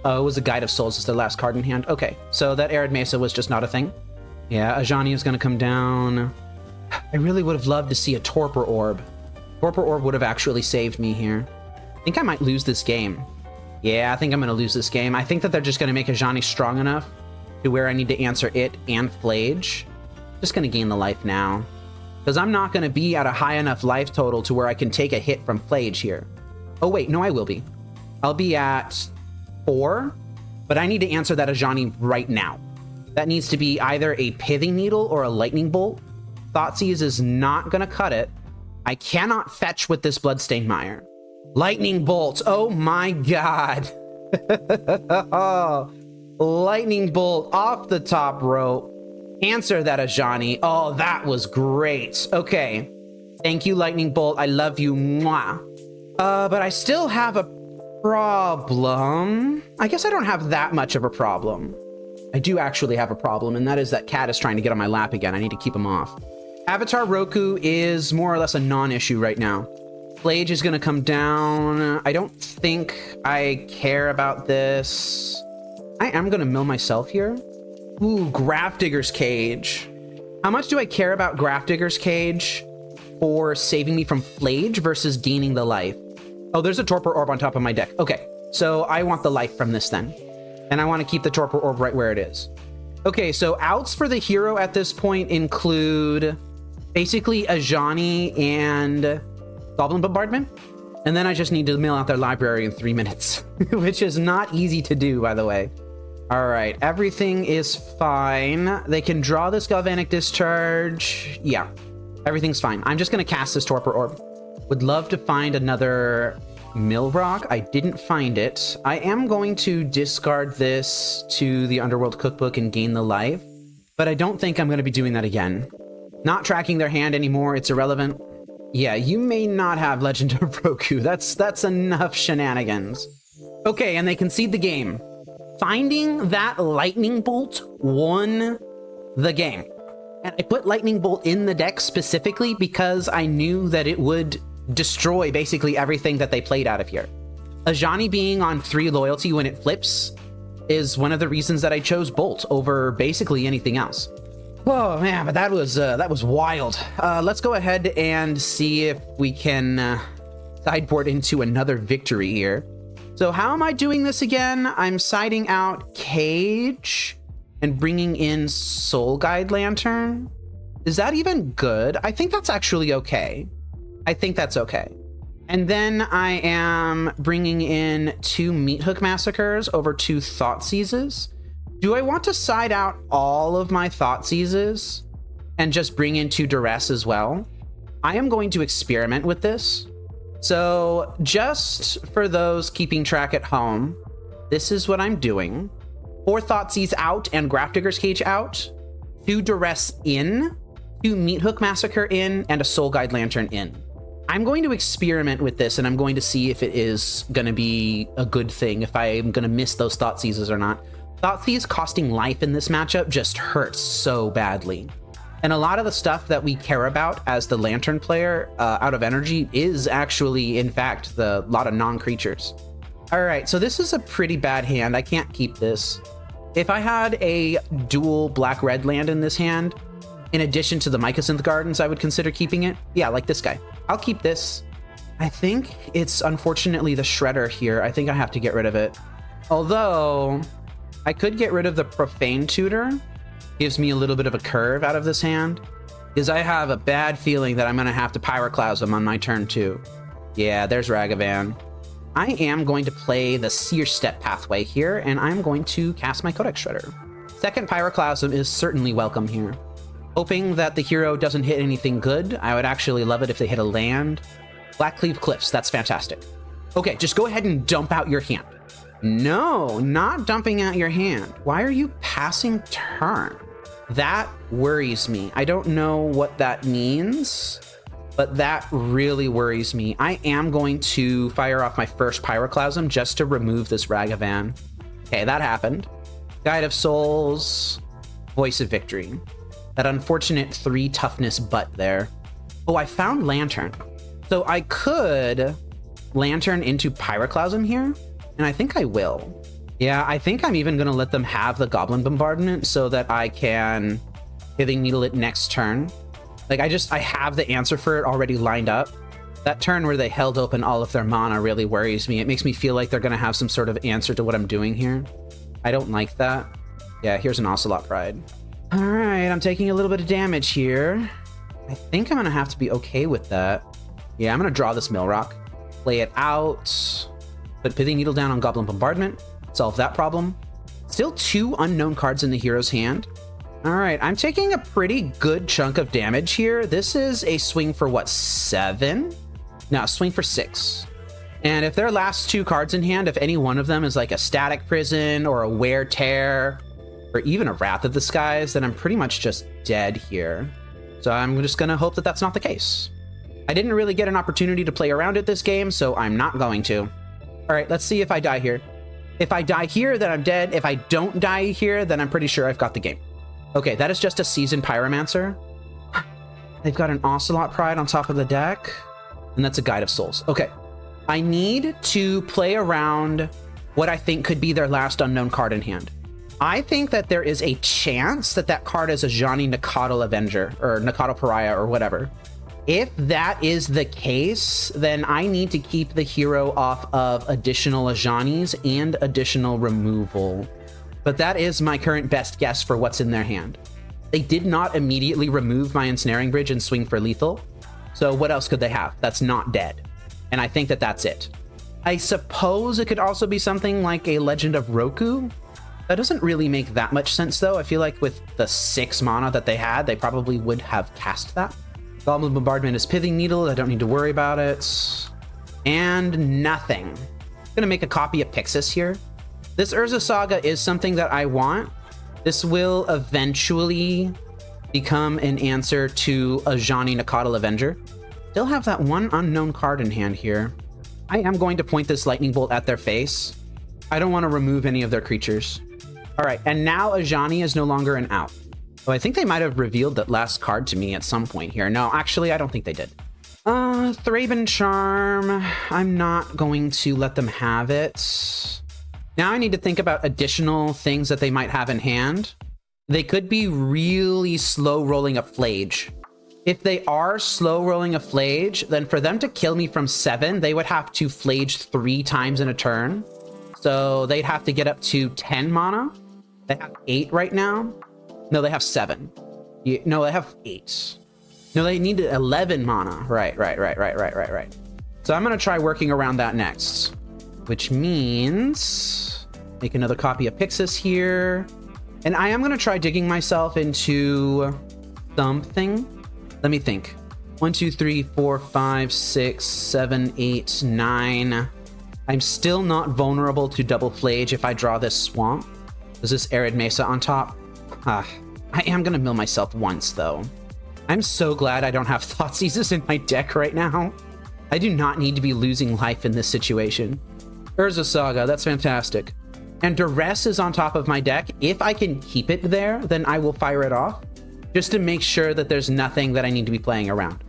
Oh, it was a Guide of Souls as the last card in hand. Okay, so that Arid Mesa was just not a thing. Yeah, Ajani is going to come down. I really would have loved to see a Torpor Orb. Torpor Orb would have actually saved me here. I think I might lose this game. Yeah, I think I'm going to lose this game. I think that they're just going to make Ajani strong enough to where I need to answer it and Flage. Just going to gain the life now. Because I'm not going to be at a high enough life total to where I can take a hit from Flage here. Oh, wait. No, I will be. I'll be at 4. But I need to answer that Ajani right now. That needs to be either a Pithing Needle or a Lightning Bolt. Thoughtseize is not going to cut it. I cannot fetch with this Bloodstained Mire. Lightning Bolt. Oh my god. Lightning Bolt off the top rope. Answer that Ajani. Oh, that was great. Okay. Thank you, Lightning Bolt. I love you. Mwah. But I still have a problem. I guess I don't have that much of a problem. I do actually have a problem, and that is that Cat is trying to get on my lap again. I need to keep him off. Avatar Roku is more or less a non-issue right now. Flage is going to come down. I don't think I care about this. I am going to mill myself here. Ooh, Grafdigger's Cage. How much do I care about Grafdigger's Cage for saving me from Flage versus gaining the life? Oh, there's a Torpor Orb on top of my deck. Okay, so I want the life from this then. And I want to keep the Torpor Orb right where it is. Okay, so outs for the hero at this point include basically Ajani and Goblin Bombardment. And then I just need to mill out their library in 3 minutes, which is not easy to do, by the way. All right, everything is fine. They can draw this Galvanic Discharge. Yeah, everything's fine. I'm just going to cast this Torpor Orb. Would love to find another Mill Rock. I didn't find it. I am going to discard this to the Underworld Cookbook and gain the life, but I don't think I'm going to be doing that again. Not tracking their hand anymore. It's irrelevant. Yeah, you may not have Legend of Roku. That's enough shenanigans. Okay, and they concede the game. Finding that Lightning Bolt won the game. And I put Lightning Bolt in the deck specifically because I knew that it would destroy basically everything that they played out of here. Ajani being on 3 loyalty when it flips is one of the reasons that I chose Bolt over basically anything else. Oh man, but that was wild. Let's go ahead and see if we can sideboard into another victory here. So how am I doing this again? I'm siding out Cage and bringing in Soul Guide Lantern. Is that even good? I think that's actually okay. I think that's okay. And then I am bringing in 2 Meathook Massacres over 2 Thoughtseizes. Do I want to side out all of my Thoughtseizes and just bring in 2 Duress as well? I am going to experiment with this. So just for those keeping track at home, this is what I'm doing. 4 Thoughtseize out and Grafdigger's Cage out. 2 Duress in. 2 Meathook Massacre in. And a Soul Guide Lantern in. I'm going to experiment with this, and I'm going to see if it is going to be a good thing, if I'm going to miss those Thoughtseizes or not. Thoughtseize costing life in this matchup just hurts so badly. And a lot of the stuff that we care about as the Lantern player out of energy is actually, in fact, the lot of non-creatures. All right, so this is a pretty bad hand. I can't keep this. If I had a dual black-red land in this hand, in addition to the Mycosynth Gardens, I would consider keeping it. Yeah, like this guy. I'll keep this. I think it's unfortunately the Shredder here. I think I have to get rid of it. Although, I could get rid of the Profane Tutor. Gives me a little bit of a curve out of this hand. Because I have a bad feeling that I'm going to have to Pyroclasm on my turn 2. Yeah, there's Ragavan. I am going to play the Seer Step pathway here, and I'm going to cast my Codex Shredder. Second Pyroclasm is certainly welcome here. Hoping that the hero doesn't hit anything good. I would actually love it if they hit a land. Blackcleave Cliffs, that's fantastic. Okay, just go ahead and dump out your hand. No, not dumping out your hand. Why are you passing turn? That worries me. I don't know what that means, but that really worries me. I am going to fire off my first Pyroclasm just to remove this Ragavan. Okay, that happened. Guide of Souls, Voice of Victory. That unfortunate 3 toughness butt there. Oh, I found Lantern. So I could Lantern into Pyroclasm here, and I think I will. Yeah, I think I'm even going to let them have the Goblin Bombardment so that I can Pithing Needle it next turn. Like, I have the answer for it already lined up. That turn where they held open all of their mana really worries me. It makes me feel like they're going to have some sort of answer to what I'm doing here. I don't like that. Yeah, here's an Ocelot Pride. All right, I'm taking a little bit of damage here. I think I'm going to have to be okay with that. Yeah, I'm going to draw this Mill Rock, play it out, put Pithing Needle down on Goblin Bombardment, solve that problem. Still 2 unknown cards in the hero's hand. All right, I'm taking a pretty good chunk of damage here. This is a swing for what, 7? No, swing for 6. And if their last 2 cards in hand, if any one of them is like a Static Prison or a Wear Tear, or even a Wrath of the Skies, then I'm pretty much just dead here. So I'm just gonna hope that that's not the case. I didn't really get an opportunity to play around it this game, so I'm not going to. All right, let's see if I die here. If I die here, then I'm dead. If I don't die here, then I'm pretty sure I've got the game. Okay, that is just a Seasoned Pyromancer. They've got an Ocelot Pride on top of the deck. And that's a Guide of Souls. Okay. I need to play around what I think could be their last unknown card in hand. I think that there is a chance that that card is a Ajani Nacatl Avenger, or Nacatl Pariah, or whatever. If that is the case, then I need to keep the hero off of additional Ajanis and additional removal. But that is my current best guess for what's in their hand. They did not immediately remove my Ensnaring Bridge and swing for lethal. So what else could they have that's not dead? And I think that that's it. I suppose it could also be something like a Legend of Roku. That doesn't really make that much sense, though. I feel like with the 6 mana that they had, they probably would have cast that. Goblin Bombardment is Pithing Needle. I don't need to worry about it. And nothing. I'm gonna make a copy of Pyxis here. This Urza Saga is something that I want. This will eventually become an answer to Ajani Nacatl Avenger. Still have that 1 unknown card in hand here. I am going to point this lightning bolt at their face. I don't want to remove any of their creatures. All right, and now Ajani is no longer an out. Oh, I think they might have revealed that last card to me at some point here. No, actually, I don't think they did. Thraben Charm. I'm not going to let them have it. Now I need to think about additional things that they might have in hand. They could be really slow rolling a Flage. If they are slow rolling a Flage, then for them to kill me from 7, they would have to Flage 3 times in a turn. So they'd have to get up to 10 mana. They have 8 right now. No, they have 7. No, they have 8. No, they need 11 mana. Right. So I'm going to try working around that next, which means make another copy of Pyxis here. And I am going to try digging myself into something. Let me think. 1, 2, 3, 4, 5, 6, 7, 8, 9. I'm still not vulnerable to double Flage if I draw this Swamp. Is this Arid Mesa on top? I am going to mill myself once, though. I'm so glad I don't have Thoughtseizes in my deck right now. I do not need to be losing life in this situation. Urza Saga, that's fantastic. And Duress is on top of my deck. If I can keep it there, then I will fire it off, just to make sure that there's nothing that I need to be playing around.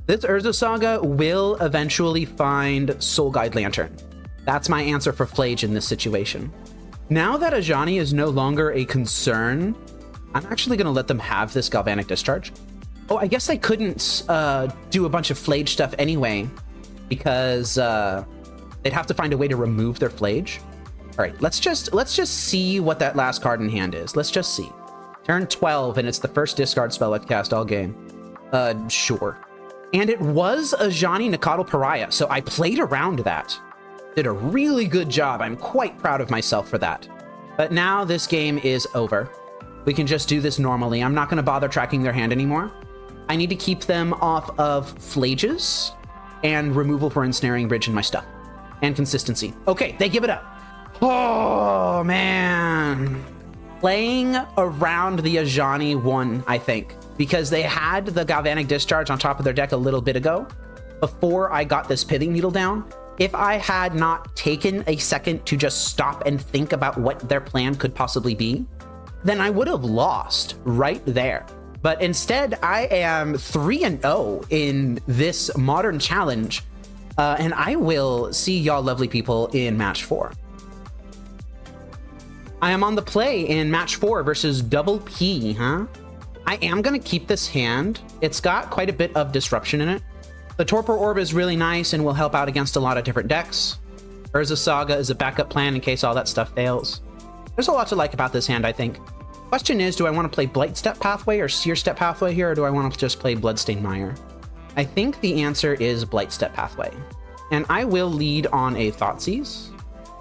This Urza Saga will eventually find Soul Guide Lantern. That's my answer for Flage in this situation. Now that Ajani is no longer a concern, I'm actually going to let them have this Galvanic Discharge. Oh, I guess I couldn't do a bunch of Flage stuff anyway, because they'd have to find a way to remove their Flage. All right, let's just see what that last card in hand is. Let's just see. Turn 12, and it's the first discard spell I've cast all game. Sure. And it was Ajani Nacatl Pariah, so I played around that. Did a really good job. I'm quite proud of myself for that. But now this game is over. We can just do this normally. I'm not going to bother tracking their hand anymore. I need to keep them off of Flages and removal for Ensnaring Bridge in my stuff. And consistency. Okay, they give it up. Oh, man. Playing around the Ajani won, I think, because they had the Galvanic Discharge on top of their deck a little bit ago before I got this Pithing Needle down. If I had not taken a second to just stop and think about what their plan could possibly be, then I would have lost right there. But instead, I am 3-0 in this modern challenge, and I will see y'all lovely people in match 4. I am on the play in match 4 versus DobleP, huh? I am going to keep this hand. It's got quite a bit of disruption in it. The Torpor Orb is really nice and will help out against a lot of different decks. Urza Saga is a backup plan in case all that stuff fails. There's a lot to like about this hand, I think. Question is, do I want to play Blight Step Pathway or Seer Step Pathway here, or do I want to just play Bloodstained Mire? I think the answer is Blight Step Pathway. And I will lead on a Thoughtseize.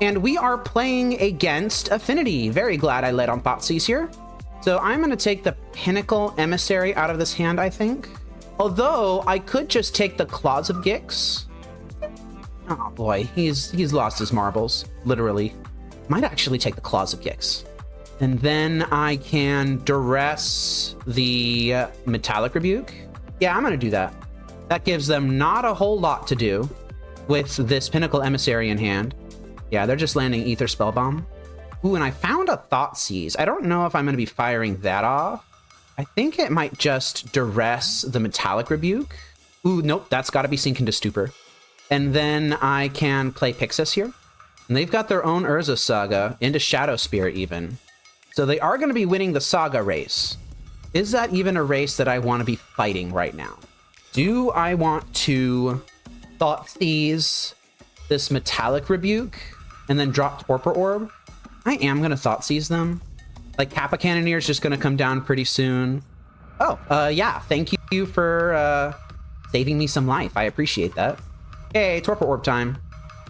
And we are playing against Affinity. Very glad I led on Thoughtseize here. So I'm going to take the Pinnacle Emissary out of this hand, I think. Although I could just take the Claws of Gix. Oh boy, he's lost his marbles, literally. Might actually take the Claws of Gix. And then I can duress the Metallic Rebuke. Yeah, I'm going to do that. That gives them not a whole lot to do with this Pinnacle Emissary in hand. Yeah, they're just landing Ether Spellbomb. Ooh, and I found a Thoughtseize. I don't know if I'm going to be firing that off. I think it might just duress the Metallic Rebuke. Ooh, nope, that's got to be sink into Stupor. And then I can play Pyxis here. And they've got their own Urza Saga, into Shadow Spear even. So they are going to be winning the Saga race. Is that even a race that I want to be fighting right now? Do I want to Thoughtseize this Metallic Rebuke and then drop Torpor Orb? I am going to Thoughtseize them. Like, Kappa Cannoneer is just going to come down pretty soon. Oh, yeah, thank you for saving me some life. I appreciate that. Hey, Torpor Orb time.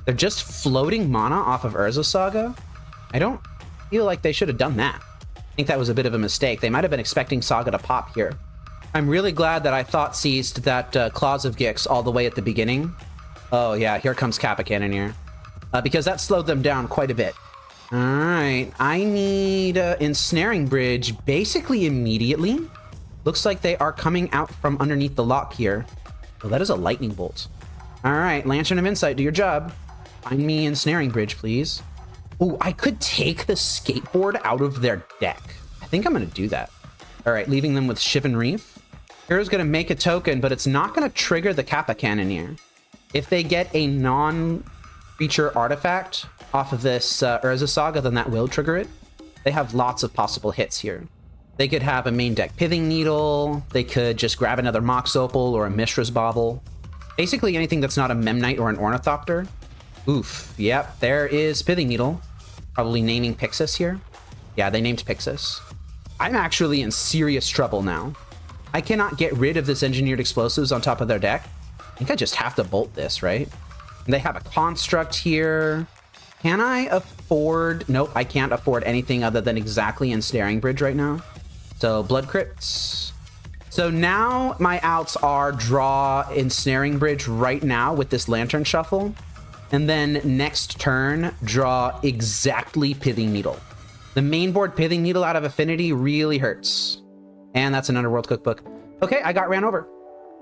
They're just floating mana off of Urza Saga. I don't feel like they should have done that. I think that was a bit of a mistake. They might have been expecting Saga to pop here. I'm really glad that I Thoughtseized that Claws of Gix all the way at the beginning. Oh yeah, here comes Kappa Cannoneer. Because that slowed them down quite a bit. All right, I need Ensnaring Bridge basically immediately. Looks like they are coming out from underneath the lock here. Oh, that is a Lightning Bolt. All right, Lantern of Insight, do your job. Find me Ensnaring Bridge, please. Ooh, I could take the Skateboard out of their deck. I think I'm going to do that. All right, leaving them with Shivan Reef. Hero's going to make a token, but it's not going to trigger the Kappa Cannoneer. If they get a non-creature artifact off of this Urza Saga, then that will trigger it. They have lots of possible hits here. They could have a main deck Pithing Needle. They could just grab another Mox Opal or a Mishra's Bauble. Basically anything that's not a Memnite or an Ornithopter. Oof, yep, there is Pithing Needle. Probably naming Pyxis here. Yeah, they named Pyxis. I'm actually in serious trouble now. I cannot get rid of this Engineered Explosives on top of their deck. I think I just have to bolt this, right? And they have a Construct here. Can I afford... Nope, I can't afford anything other than exactly Ensnaring Bridge right now. So, Blood Crypts. So now my outs are draw Ensnaring Bridge right now with this Lantern Shuffle. And then next turn, draw exactly Pithing Needle. The main board Pithing Needle out of Affinity really hurts. And that's an Underworld Cookbook. Okay, I got ran over.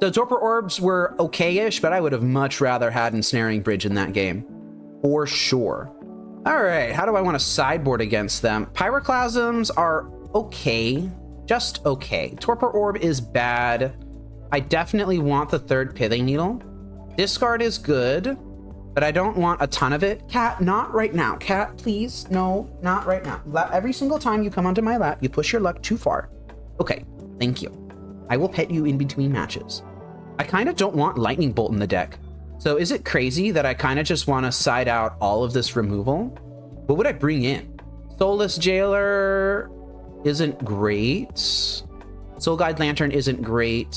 So Torpor Orbs were okay-ish, but I would have much rather had Ensnaring Bridge in that game. For sure. All right, how do I want to sideboard against them? Pyroclasms are okay. Just okay. Torpor Orb is bad. I definitely want the third Pithing Needle. Discard is good, but I don't want a ton of it. Cat, not right now. Cat, please. No, not right now. Every single time you come onto my lap, you push your luck too far. Okay, thank you. I will pet you in between matches. I kind of don't want Lightning Bolt in the deck. So is it crazy that I kind of just want to side out all of this removal? What would I bring in? Soulless Jailer isn't great. Soul Guide Lantern isn't great.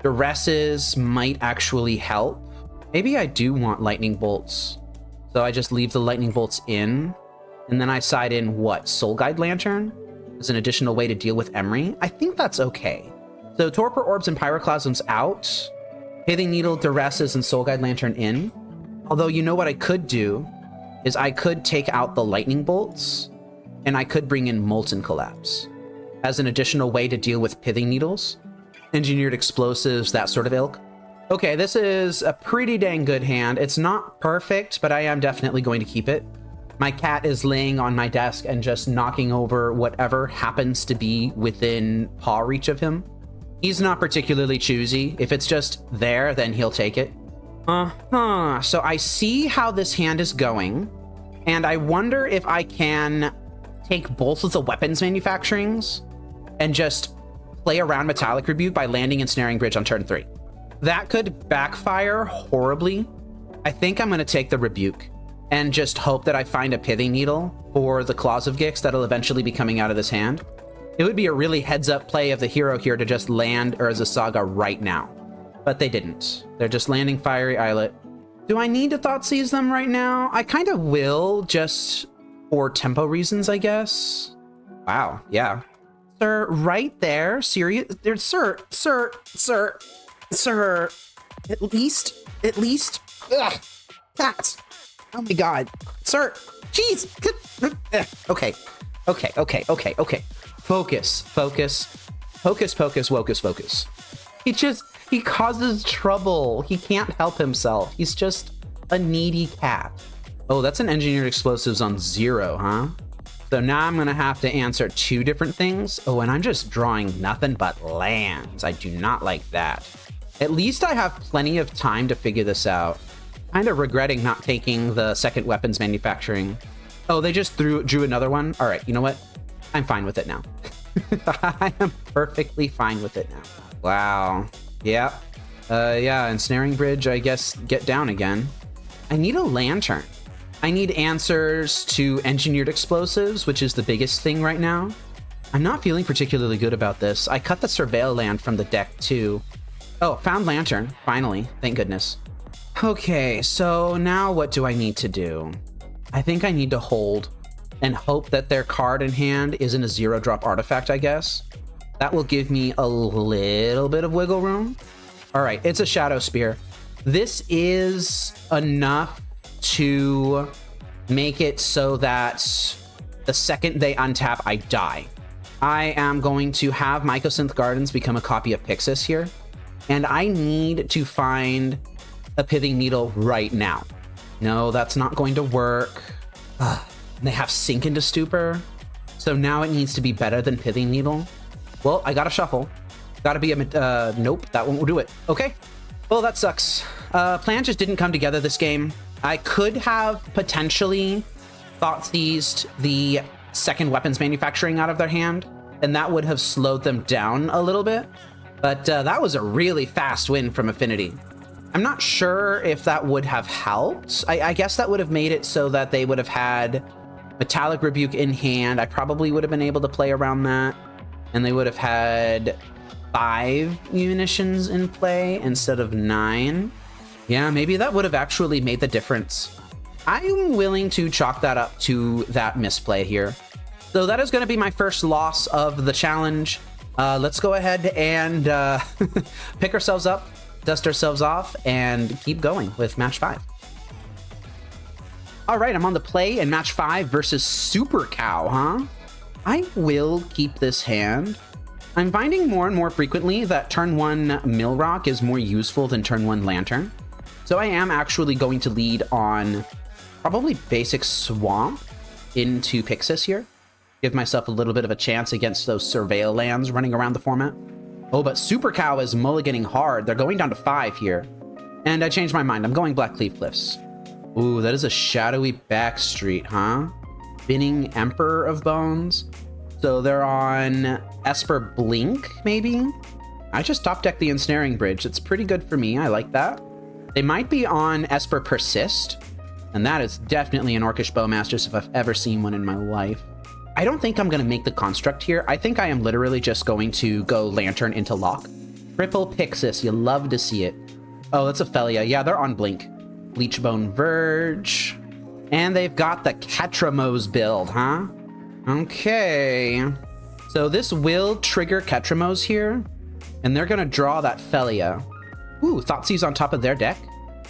Duresses might actually help. Maybe I do want Lightning Bolts. So I just leave the Lightning Bolts in. And then I side in what? Soul Guide Lantern? As an additional way to deal with Emery? I think that's okay. So Torpor Orbs and Pyroclasms out. Pithing Needle, Duresses, and Soul Guide Lantern in. Although, you know what I could do? Is I could take out the Lightning Bolts, and I could bring in Molten Collapse as an additional way to deal with Pithing Needles, Engineered Explosives, that sort of ilk. Okay, this is a pretty dang good hand. It's not perfect, but I am definitely going to keep it. My cat is laying on my desk and just knocking over whatever happens to be within paw reach of him. He's not particularly choosy. If it's just there, then he'll take it. So I see how this hand is going, and I wonder if I can take both of the weapons manufacturings and just play around Metallic Rebuke by landing Ensnaring Bridge on turn 3. That could backfire horribly. I think I'm going to take the Rebuke and just hope that I find a Pithing Needle for the Claws of Gix that'll eventually be coming out of this hand. It would be a really heads-up play of the hero here to just land Urza Saga right now. But they didn't. They're just landing Fiery Islet. Do I need to Thoughtseize them right now? I kind of will, just for tempo reasons, I guess. Wow, yeah. Sir, right there, serious? Sir. At least. Ugh, Pat. Oh my God. Sir, jeez. Okay. Focus. Hocus pocus, wocus focus. He causes trouble. He can't help himself. He's just a needy cat. Oh, that's an Engineered Explosives on 0, huh? So now I'm gonna have to answer 2 different things. Oh, and I'm just drawing nothing but lands. I do not like that. At least I have plenty of time to figure this out. Kind of regretting not taking the second weapons manufacturing. Oh, they just drew another one? All right, you know what? I'm fine with it now. I am perfectly fine with it now. Wow. Yeah. Yeah, Ensnaring Bridge, I guess, get down again. I need a lantern. I need answers to Engineered Explosives, which is the biggest thing right now. I'm not feeling particularly good about this. I cut the Surveil land from the deck, too. Oh, found lantern, finally. Thank goodness. Okay, so now what do I need to do? I think I need to hold and hope that their card in hand isn't a 0-drop artifact, I guess. That will give me a little bit of wiggle room. All right, it's a Shadow Spear. This is enough to make it so that the second they untap, I die. I am going to have Mycosynth Gardens become a copy of Pyxis here, and I need to find a Pithing Needle right now. No, that's not going to work. They have Sink into Stupor, so now it needs to be better than Pithing Needle. Well, I gotta shuffle. Gotta be a... nope, that won't do it. Okay. Well, that sucks. Plan just didn't come together this game. I could have potentially Thoughtseized the second weapons manufacturing out of their hand, and that would have slowed them down a little bit. But that was a really fast win from Affinity. I'm not sure if that would have helped. I guess that would have made it so that they would have had Metallic Rebuke in hand. I probably would have been able to play around that. And they would have had 5 munitions in play instead of 9. Yeah, maybe that would have actually made the difference. I'm willing to chalk that up to that misplay here. So that is going to be my first loss of the challenge. Let's go ahead and pick ourselves up, dust ourselves off, and keep going with match 5. All right, I'm on the play in match 5 versus Super Cow, huh? I will keep this hand. I'm finding more and more frequently that turn 1 Mill Rock is more useful than turn 1 Lantern. So I am actually going to lead on probably basic Swamp into Pyxis here. Give myself a little bit of a chance against those Surveil lands running around the format. Oh, but Super Cow is mulliganing hard. They're going down to 5 here. And I changed my mind. I'm going Black Cleave Cliffs. Ooh, that is a shadowy backstreet, huh? Spinning Emperor of Bones. So they're on Esper Blink, maybe? I just top decked the Ensnaring Bridge. It's pretty good for me. I like that. They might be on Esper Persist. And that is definitely an Orcish Bowmasters if I've ever seen one in my life. I don't think I'm going to make the construct here. I think I am literally just going to go Lantern into Lock. Triple Pyxis. You love to see it. Oh, that's a Felia. Yeah, they're on Blink. Bleachbone Verge. And they've got the Ketramos build, huh? Okay. So this will trigger Ketramos here. And they're going to draw that Felia. Ooh, Thoughtseize on top of their deck.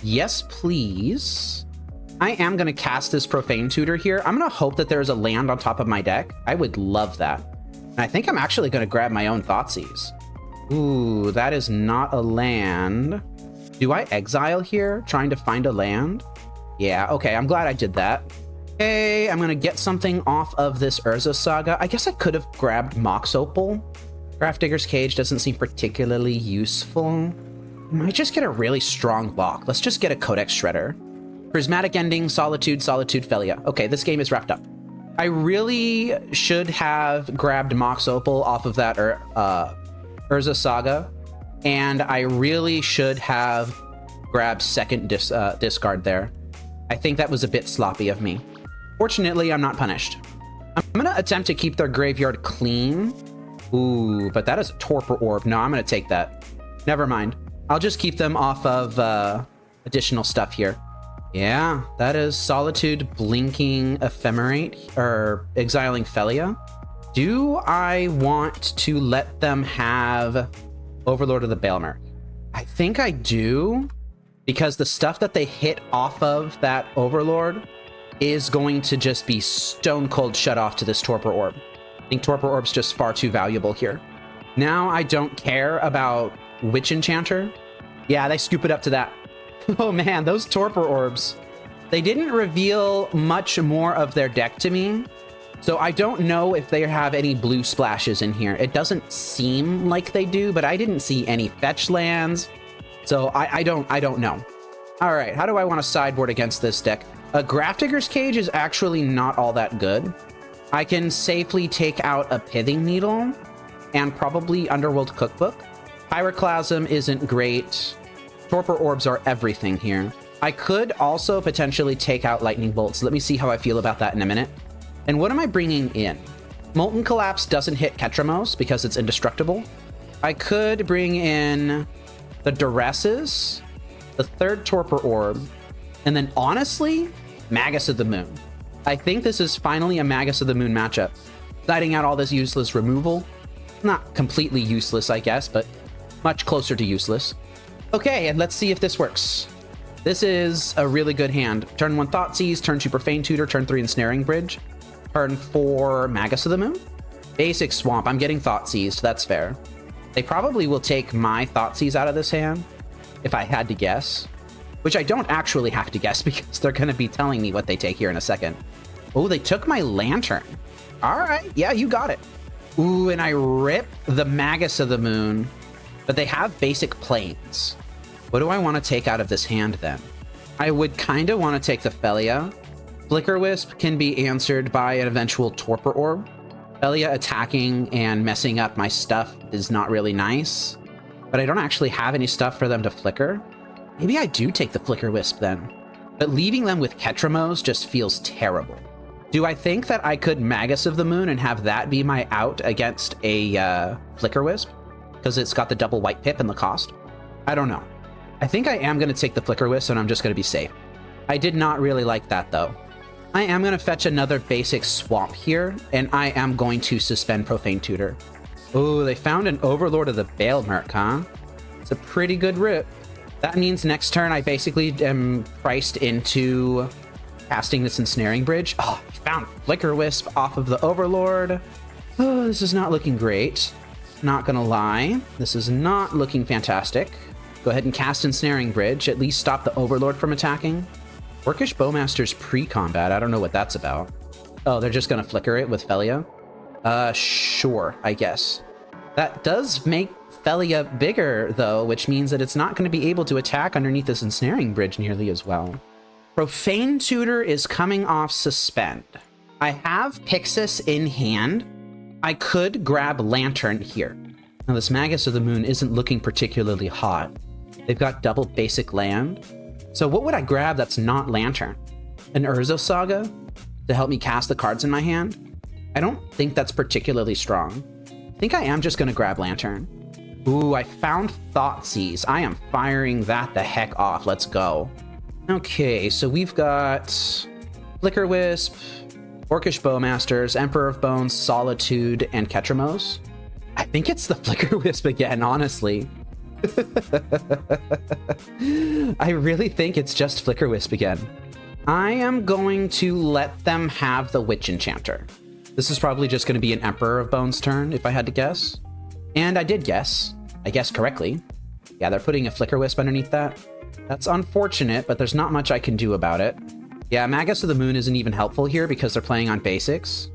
Yes, please. I am going to cast this Profane Tutor here. I'm going to hope that there's a land on top of my deck. I would love that. And I think I'm actually going to grab my own Thoughtseize. Ooh, that is not a land. Do I exile here, trying to find a land? Yeah, okay, I'm glad I did that. Okay, I'm going to get something off of this Urza Saga. I guess I could have grabbed Mox Opal. Grafdigger's Cage doesn't seem particularly useful. I might just get a really strong block. Let's just get a Codex Shredder. Prismatic Ending, Solitude, Solitude, Felia. Okay, this game is wrapped up. I really should have grabbed Mox Opal off of that Urza Saga, and I really should have grabbed second discard there. I think that was a bit sloppy of me. Fortunately, I'm not punished. I'm gonna attempt to keep their graveyard clean. Ooh, but that is a Torpor Orb. No, I'm gonna take that. Never mind. I'll just keep them off of additional stuff here. Yeah, that is Solitude, Blinking Ephemerate, or Exiling Felia. Do I want to let them have Overlord of the Baelmerk? I think I do, because the stuff that they hit off of that Overlord is going to just be stone cold shut off to this Torpor Orb. I think Torpor Orb's just far too valuable here. Now I don't care about Witch Enchanter. Yeah, they scoop it up to that. Oh man, those Torpor Orbs. They didn't reveal much more of their deck to me, so I don't know if they have any blue splashes in here. It doesn't seem like they do, but I didn't see any fetch lands, so I don't know. All right, how do I want to sideboard against this deck? A Grafdigger's Cage is actually not all that good. I can safely take out a Pithing Needle and probably Underworld Cookbook. Pyroclasm isn't great. Torpor Orbs are everything here. I could also potentially take out Lightning Bolts. Let me see how I feel about that in a minute. And what am I bringing in? Molten Collapse doesn't hit Ketramos because it's indestructible. I could bring in the Duresses, the third Torpor Orb, and then honestly, Magus of the Moon. I think this is finally a Magus of the Moon matchup. Siding out all this useless removal. Not completely useless, I guess, but much closer to useless. Okay, and let's see if this works. This is a really good hand. Turn 1 Thoughtseize, turn 2 Profane Tutor, turn 3 Ensnaring Bridge, turn 4 Magus of the Moon. Basic Swamp, I'm getting Thoughtseized, that's fair. They probably will take my Thoughtseize out of this hand, if I had to guess. Which I don't actually have to guess because they're going to be telling me what they take here in a second. Oh, they took my Lantern. All right, yeah, you got it. Ooh, and I rip the Magus of the Moon, but they have basic planes. What do I want to take out of this hand then? I would kind of want to take the Felia. Flicker Wisp can be answered by an eventual Torpor Orb. Felia attacking and messing up my stuff is not really nice, but I don't actually have any stuff for them to flicker. Maybe I do take the Flicker Wisp then, but leaving them with Ketramos just feels terrible. Do I think that I could Magus of the Moon and have that be my out against a Flicker Wisp? Because it's got the double white pip and the cost? I don't know. I think I am going to take the Flicker Wisp and I'm just going to be safe. I did not really like that though. I am going to fetch another basic Swamp here, and I am going to suspend Profane Tutor. Oh, they found an Overlord of the Baelmerk, huh? It's a pretty good rip. That means next turn I basically am priced into casting this Ensnaring Bridge. Oh, I found Flicker Wisp off of the Overlord. Oh, this is not looking great. Not gonna lie. This is not looking fantastic. Go ahead and cast Ensnaring Bridge. At least stop the Overlord from attacking. Orcish Bowmaster's pre-combat. I don't know what that's about. Oh, they're just gonna flicker it with Felia? Sure, I guess. That does make Felia bigger, though, which means that it's not going to be able to attack underneath this Ensnaring Bridge nearly as well. Profane Tutor is coming off Suspend. I have Pyxis in hand. I could grab Lantern here. Now, this Magus of the Moon isn't looking particularly hot. They've got double basic land. So what would I grab that's not Lantern? An Urza Saga to help me cast the cards in my hand? I don't think that's particularly strong. I think I am just going to grab Lantern. Ooh, I found Thoughtseize. I am firing that the heck off. Let's go. Okay, so we've got Flicker Wisp, Orcish Bowmasters, Emperor of Bones, Solitude, and Ketramos. I think it's the Flicker Wisp again, honestly. I really think it's just Flicker Wisp again. I am going to let them have the Witch Enchanter. This is probably just going to be an Emperor of Bones turn, if I had to guess. And I did guess. I guessed correctly. Yeah, they're putting a Flicker Wisp underneath that. That's unfortunate, but there's not much I can do about it. Yeah, Magus of the Moon isn't even helpful here because they're playing on basics.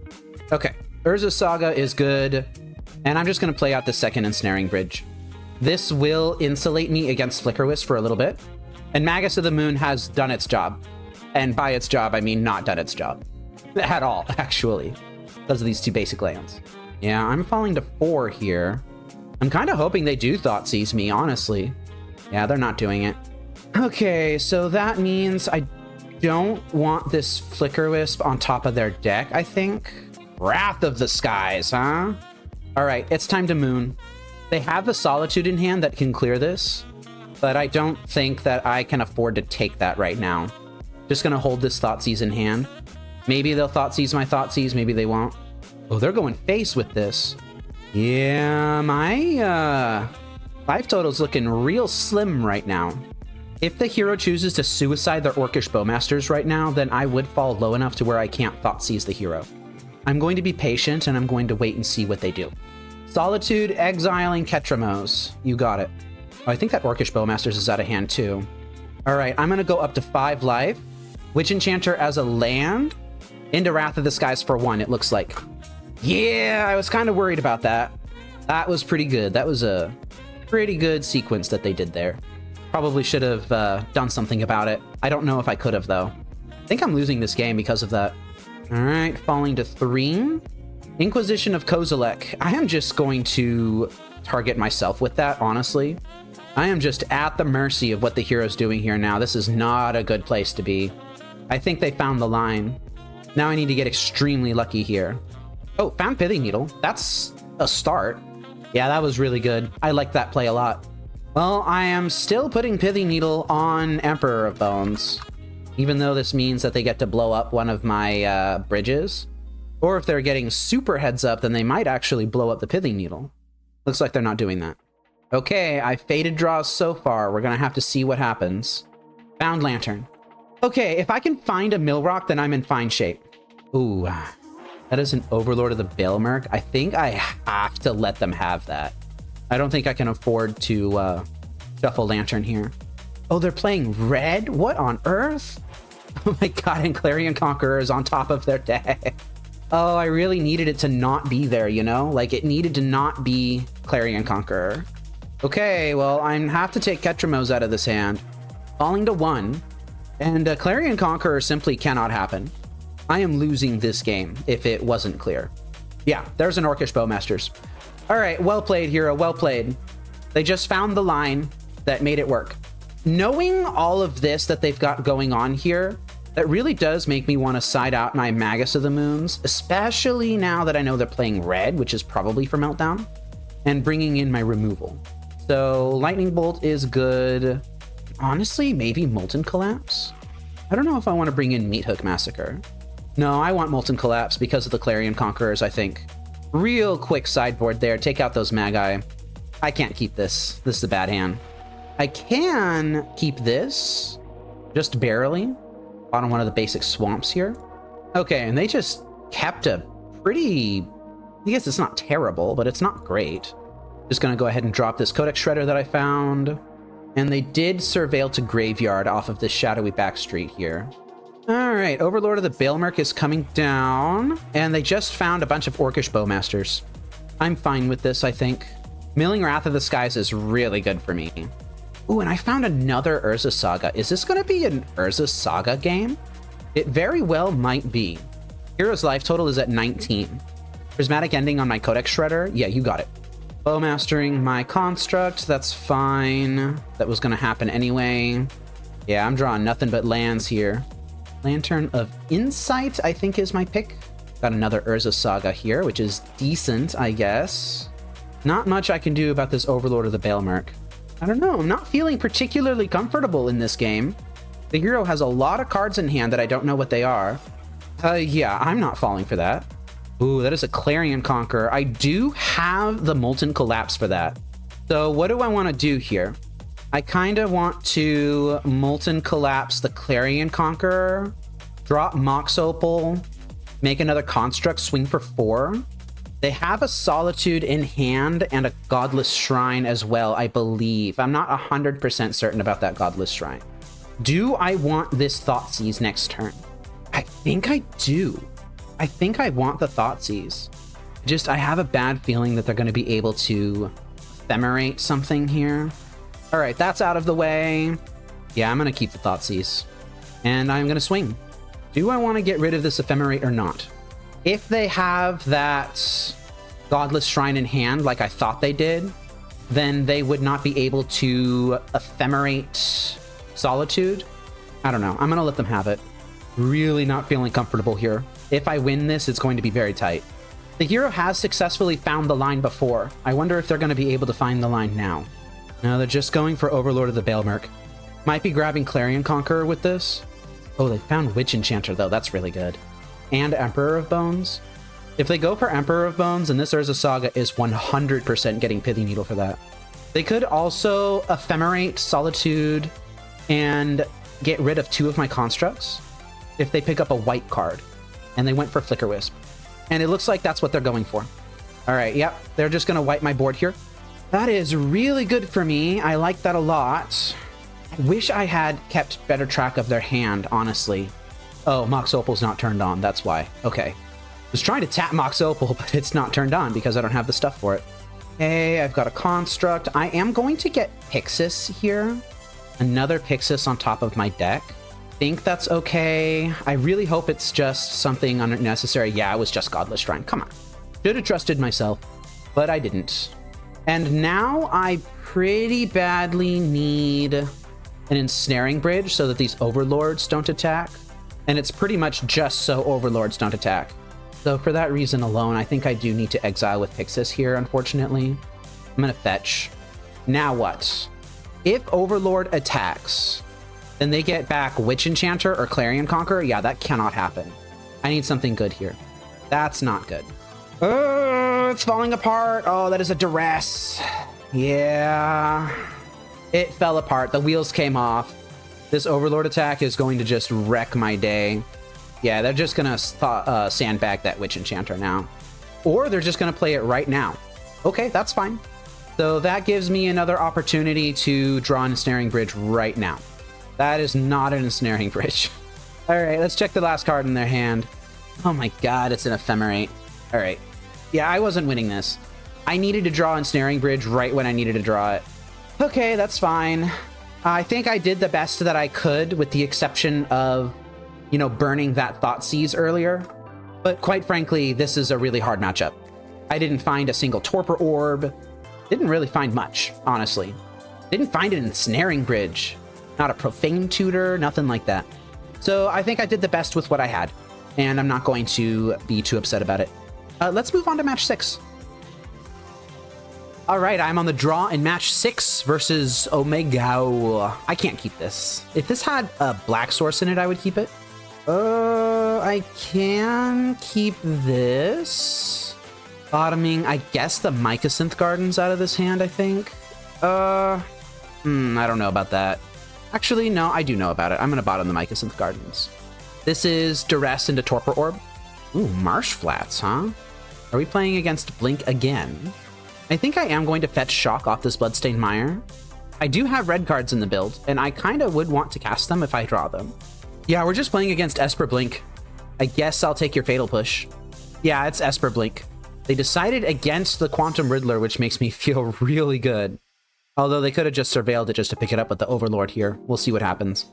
Okay, Urza Saga is good. And I'm just going to play out the second Ensnaring Bridge. This will insulate me against Flicker Wisp for a little bit. And Magus of the Moon has done its job. And by its job, I mean not done its job. At all, actually. Because of these two basic lands. Yeah, I'm falling to 4 here. I'm kind of hoping they do Thoughtseize me, honestly. Yeah, they're not doing it. Okay, so that means I don't want this Flicker Wisp on top of their deck, I think. Wrath of the Skies, huh? All right, it's time to moon. They have the Solitude in hand that can clear this, but I don't think that I can afford to take that right now. Just gonna hold this Thoughtseize in hand. Maybe they'll Thoughtseize my Thoughtseize, maybe they won't. Oh, they're going face with this. Yeah, my life total's looking real slim right now. If the hero chooses to suicide their Orcish Bowmasters right now, then I would fall low enough to where I can't Thoughtseize the hero. I'm going to be patient, and I'm going to wait and see what they do. Solitude, exiling Ketramos. You got it. Oh, I think that Orcish Bowmasters is out of hand, too. All right, I'm going to go up to 5 life. Witch Enchanter as a land. Into Wrath of the Skies for 1, it looks like. Yeah, I was kind of worried about that. That was pretty good. That was a pretty good sequence that they did there. Probably should have done something about it. I don't know if I could have, though. I think I'm losing this game because of that. All right, falling to 3. Inquisition of Kozilek. I am just going to target myself with that, honestly. I am just at the mercy of what the hero's doing here now. This is not a good place to be. I think they found the line. Now I need to get extremely lucky here. Oh, found Pithing Needle. That's a start. Yeah, that was really good. I like that play a lot. Well, I am still putting Pithing Needle on Emperor of Bones, even though this means that they get to blow up one of my bridges. Or if they're getting super heads up, then they might actually blow up the Pithing Needle. Looks like they're not doing that. Okay, I faded draws so far. We're going to have to see what happens. Found Lantern. Okay, if I can find a Millrock, then I'm in fine shape. Ooh, that is an Overlord of the Bailmerk. I think I have to let them have that. I don't think I can afford to shuffle Lantern here. Oh, they're playing red? What on earth? Oh my god, and Clarion Conqueror is on top of their deck. Oh, I really needed it to not be there, you know? Like, it needed to not be Clarion Conqueror. Okay, well, I have to take Ketramos out of this hand. Falling to 1. And Clarion Conqueror simply cannot happen. I am losing this game if it wasn't clear. Yeah, there's an Orcish Bowmasters. All right, well played, hero, well played. They just found the line that made it work. Knowing all of this that they've got going on here, that really does make me want to side out my Magus of the Moons, especially now that I know they're playing red, which is probably for Meltdown, and bringing in my removal. So Lightning Bolt is good. Honestly, maybe Molten Collapse? I don't know if I want to bring in Meathook Massacre. No, I want Molten Collapse because of the Clarion Conquerors, I think. Real quick sideboard there. Take out those Magi. I can't keep this. This is a bad hand. I can keep this, just barely, on one of the basic swamps here. Okay, and they just kept a pretty... I guess it's not terrible, but it's not great. Just gonna go ahead and drop this Codex Shredder that I found. And they did Surveil to Graveyard off of this shadowy back street here. All right, Overlord of the Bailmerk is coming down, and they just found a bunch of Orcish Bowmasters. I'm fine with this, I think. Milling Wrath of the Skies is really good for me. Ooh, and I found another Urza Saga. Is this going to be an Urza Saga game? It very well might be. Hero's life total is at 19. Prismatic Ending on my Codex Shredder? Yeah, you got it. Bowmastering my Construct, that's fine. That was going to happen anyway. Yeah, I'm drawing nothing but lands here. Lantern of Insight, I think, is my pick. Got another Urza Saga here, which is decent, I guess. Not much I can do about this Overlord of the Bailmerk. I don't know, I'm not feeling particularly comfortable in this game. The hero has a lot of cards in hand that I don't know what they are. Yeah, I'm not falling for that. Ooh, that is a Clarion Conqueror. I do have the Molten Collapse for that. So what do I want to do here? I kind of want to Molten Collapse the Clarion Conqueror, drop Mox Opal, make another Construct, swing for 4. They have a Solitude in hand and a Godless Shrine as well, I believe. I'm not 100% certain about that Godless Shrine. Do I want this Thoughtseize next turn? I think I do. I think I want the Thoughtseize. Just, I have a bad feeling that they're going to be able to ephemerate something here. All right, that's out of the way. Yeah, I'm going to keep the Thoughtseize. And I'm going to swing. Do I want to get rid of this Ephemerate or not? If they have that Godless Shrine in hand, like I thought they did, then they would not be able to ephemerate Solitude. I don't know. I'm going to let them have it. Really not feeling comfortable here. If I win this, it's going to be very tight. The hero has successfully found the line before. I wonder if they're going to be able to find the line now. No, they're just going for Overlord of the Baelmerk. Might be grabbing Clarion Conqueror with this. Oh, they found Witch Enchanter, though. That's really good. And Emperor of Bones. If they go for Emperor of Bones, and this Urza Saga is 100% getting Pithing Needle for that. They could also ephemerate Solitude and get rid of 2 of my constructs if they pick up a white card. And they went for Flicker Wisp. And it looks like that's what they're going for. All right, yep. They're just going to wipe my board here. That is really good for me. I like that a lot. I wish I had kept better track of their hand, honestly. Oh, Mox Opal's not turned on. That's why. Okay. I was trying to tap Mox Opal, but it's not turned on because I don't have the stuff for it. Okay, I've got a construct. I am going to get Pyxis here. Another Pyxis on top of my deck. Think that's okay. I really hope it's just something unnecessary. Yeah, it was just Godless Shrine. Come on. Should have trusted myself, but I didn't. And now I pretty badly need an Ensnaring Bridge so that these Overlords don't attack. And it's pretty much just so Overlords don't attack. So for that reason alone, I think I do need to exile with Pyxis here, unfortunately. I'm going to fetch. Now what? If Overlord attacks, then they get back Witch Enchanter or Clarion Conqueror. Yeah, that cannot happen. I need something good here. That's not good. Oh, it's falling apart. Oh, that is a duress. Yeah. It fell apart. The wheels came off. This Overlord attack is going to just wreck my day. Yeah, they're just going to sandbag that Witch Enchanter now. Or they're just going to play it right now. Okay, that's fine. So that gives me another opportunity to draw an Ensnaring Bridge right now. That is not an Ensnaring Bridge. All right, let's check the last card in their hand. Oh my god, it's an Ephemerate. All right. Yeah, I wasn't winning this. I needed to draw Ensnaring Bridge right when I needed to draw it. Okay, that's fine. I think I did the best that I could with the exception of, you know, burning that Thoughtseize earlier. But quite frankly, this is a really hard matchup. I didn't find a single Torpor Orb. Didn't really find much, honestly. Didn't find an Ensnaring Bridge. Not a Profane Tutor, nothing like that. So I think I did the best with what I had. And I'm not going to be too upset about it. Let's move on to match 6. All right, I'm on the draw in match 6 versus Omegauo. I can't keep this. If this had a black source in it, I would keep it. I can keep this. Bottoming, I guess, the Mycosynth Gardens out of this hand, I think. I don't know about that. Actually, no, I do know about it. I'm going to bottom the Mycosynth Gardens. This is Duress into Torpor Orb. Ooh, Marsh Flats, huh? Are we playing against Blink again? I think I am going to fetch Shock off this Bloodstained Mire. I do have red cards in the build, and I kind of would want to cast them if I draw them. Yeah, we're just playing against Esper Blink. I guess I'll take your Fatal Push. Yeah, it's Esper Blink. They decided against the Quantum Riddler, which makes me feel really good. Although they could have just surveilled it just to pick it up with the Overlord here. We'll see what happens.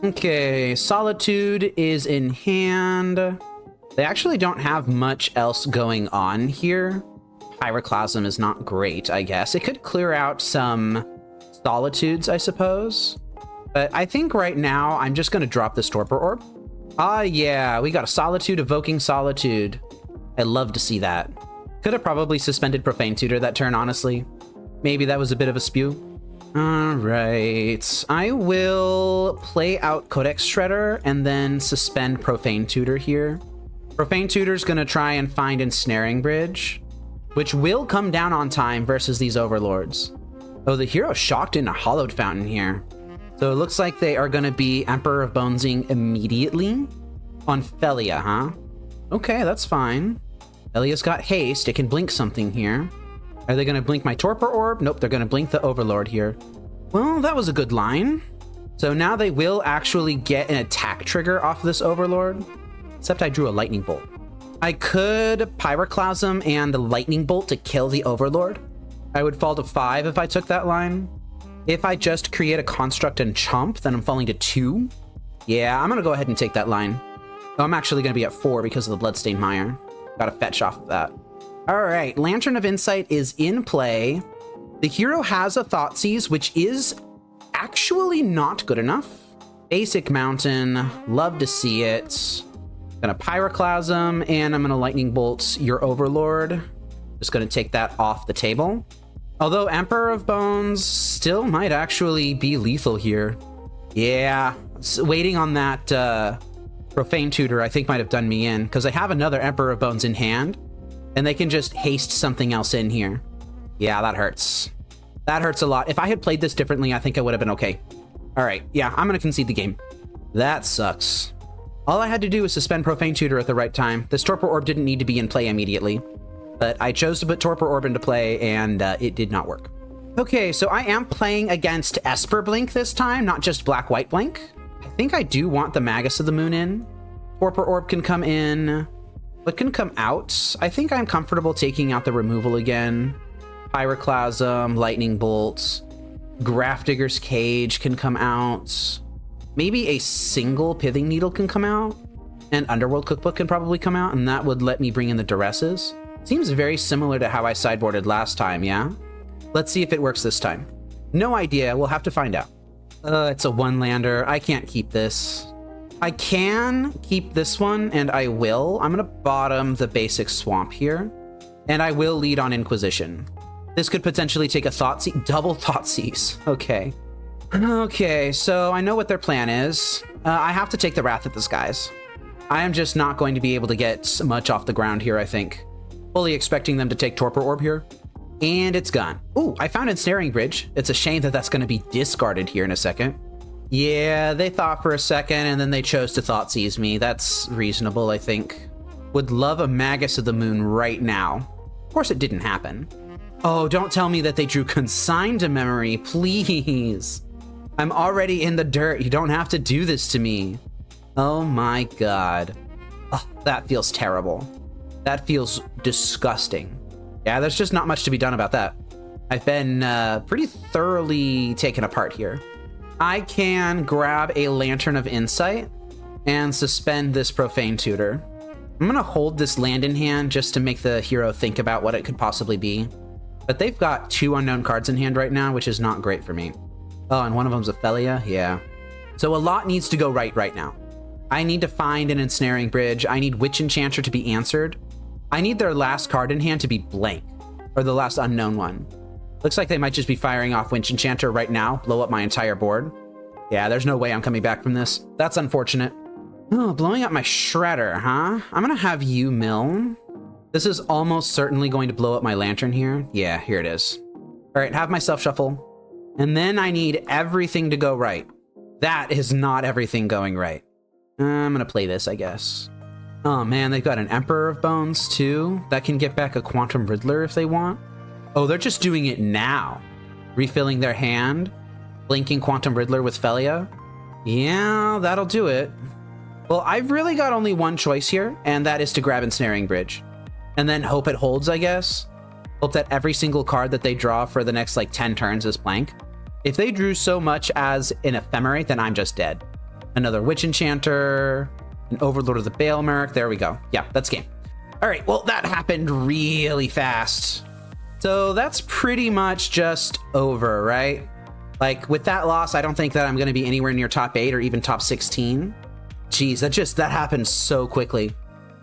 Okay, Solitude is in hand. They actually don't have much else going on here. Pyroclasm is not great, I guess. It could clear out some Solitudes, I suppose. But I think right now, I'm just going to drop this Torpor Orb. Ah, yeah, we got a Solitude evoking Solitude. I'd love to see that. Could have probably suspended Profane Tutor that turn, honestly. Maybe that was a bit of a spew. All right. I will play out Codex Shredder and then suspend Profane Tutor here. Profane Tutor's going to try and find Ensnaring Bridge, which will come down on time versus these Overlords. Oh, the hero shocked in a Hollowed Fountain here. So it looks like they are going to be Emperor of Bonesing immediately on Felia, huh? Okay, that's fine. Felia's got haste. It can blink something here. Are they going to blink my Torpor Orb? Nope, they're going to blink the Overlord here. Well, that was a good line. So now they will actually get an attack trigger off this Overlord. Except I drew a Lightning Bolt. I could Pyroclasm and the Lightning Bolt to kill the Overlord. I would fall to 5 if I took that line. If I just create a Construct and Chump, then I'm falling to 2. Yeah, I'm going to go ahead and take that line. Oh, I'm actually going to be at 4 because of the Bloodstained Mire. Got to fetch off of that. All right, Lantern of Insight is in play. The hero has a Thoughtseize, which is actually not good enough. Basic Mountain, love to see it. Gonna Pyroclasm, and I'm gonna Lightning Bolt your Overlord. Just gonna take that off the table. Although Emperor of Bones still might actually be lethal here. Yeah, waiting on that Profane Tutor I think might have done me in, because I have another Emperor of Bones in hand, and they can just haste something else in here. Yeah, that hurts. That hurts a lot. If I had played this differently, I think I would have been okay. All right, yeah, I'm gonna concede the game. That sucks. All I had to do was suspend Profane Tutor at the right time. This Torpor Orb didn't need to be in play immediately, but I chose to put Torpor Orb into play, and it did not work. Okay, so I am playing against Esper Blink this time, not just Black-White Blink. I think I do want the Magus of the Moon in. Torpor Orb can come in. What can come out? I think I'm comfortable taking out the removal again. Pyroclasm, Lightning Bolts. Grafdigger's Cage can come out. Maybe a single Pithing Needle can come out. And Underworld Cookbook can probably come out, and that would let me bring in the Duresses. Seems very similar to how I sideboarded last time, yeah? Let's see if it works this time. No idea, we'll have to find out. It's a one-lander. I can't keep this. I can keep this one, and I will. I'm gonna bottom the basic Swamp here, and I will lead on Inquisition. This could potentially take a Thoughtseize, double Thoughtseize. Okay. Okay, so I know what their plan is. I have to take the Wrath of the Skies. I am just not going to be able to get much off the ground here, I think. Fully expecting them to take Torpor Orb here. And it's gone. Ooh, I found Ensnaring Bridge. It's a shame that that's going to be discarded here in a second. Yeah, they thought for a second, and then they chose to Thoughtseize me. That's reasonable, I think. Would love a Magus of the Moon right now. Of course, it didn't happen. Oh, don't tell me that they drew Consign to Memory, please. I'm already in the dirt. You don't have to do this to me. Oh my god. Oh, that feels terrible. That feels disgusting. Yeah, there's just not much to be done about that. I've been pretty thoroughly taken apart here. I can grab a Lantern of Insight and suspend this Profane Tutor. I'm gonna hold this land in hand just to make the hero think about what it could possibly be. But they've got 2 unknown cards in hand right now, which is not great for me. Oh, and one of them's Ophelia? Yeah. So a lot needs to go right now. I need to find an Ensnaring Bridge. I need Witch Enchanter to be answered. I need their last card in hand to be blank, or the last unknown one. Looks like they might just be firing off Witch Enchanter right now, blow up my entire board. Yeah, there's no way I'm coming back from this. That's unfortunate. Oh, blowing up my Shredder, huh? I'm gonna have you mill. This is almost certainly going to blow up my Lantern here. Yeah, here it is. All right, have myself shuffle. And then I need everything to go right. That is not everything going right. I'm gonna play this, I guess. Oh man, they've got an Emperor of Bones too. That can get back a Quantum Riddler if they want. Oh, they're just doing it now. Refilling their hand. Blinking Quantum Riddler with Felia. Yeah, that'll do it. Well, I've really got only one choice here, and that is to grab Ensnaring Bridge. And then hope it holds, I guess. Hope that every single card that they draw for the next, like, 10 turns is blank. If they drew so much as an Ephemerate, then I'm just dead. Another Witch Enchanter, an Overlord of the Baelmerk. There we go. Yeah, that's game. All right, well, that happened really fast. So that's pretty much just over, right? Like, with that loss, I don't think that I'm going to be anywhere near top 8 or even top 16. Jeez, that happened so quickly.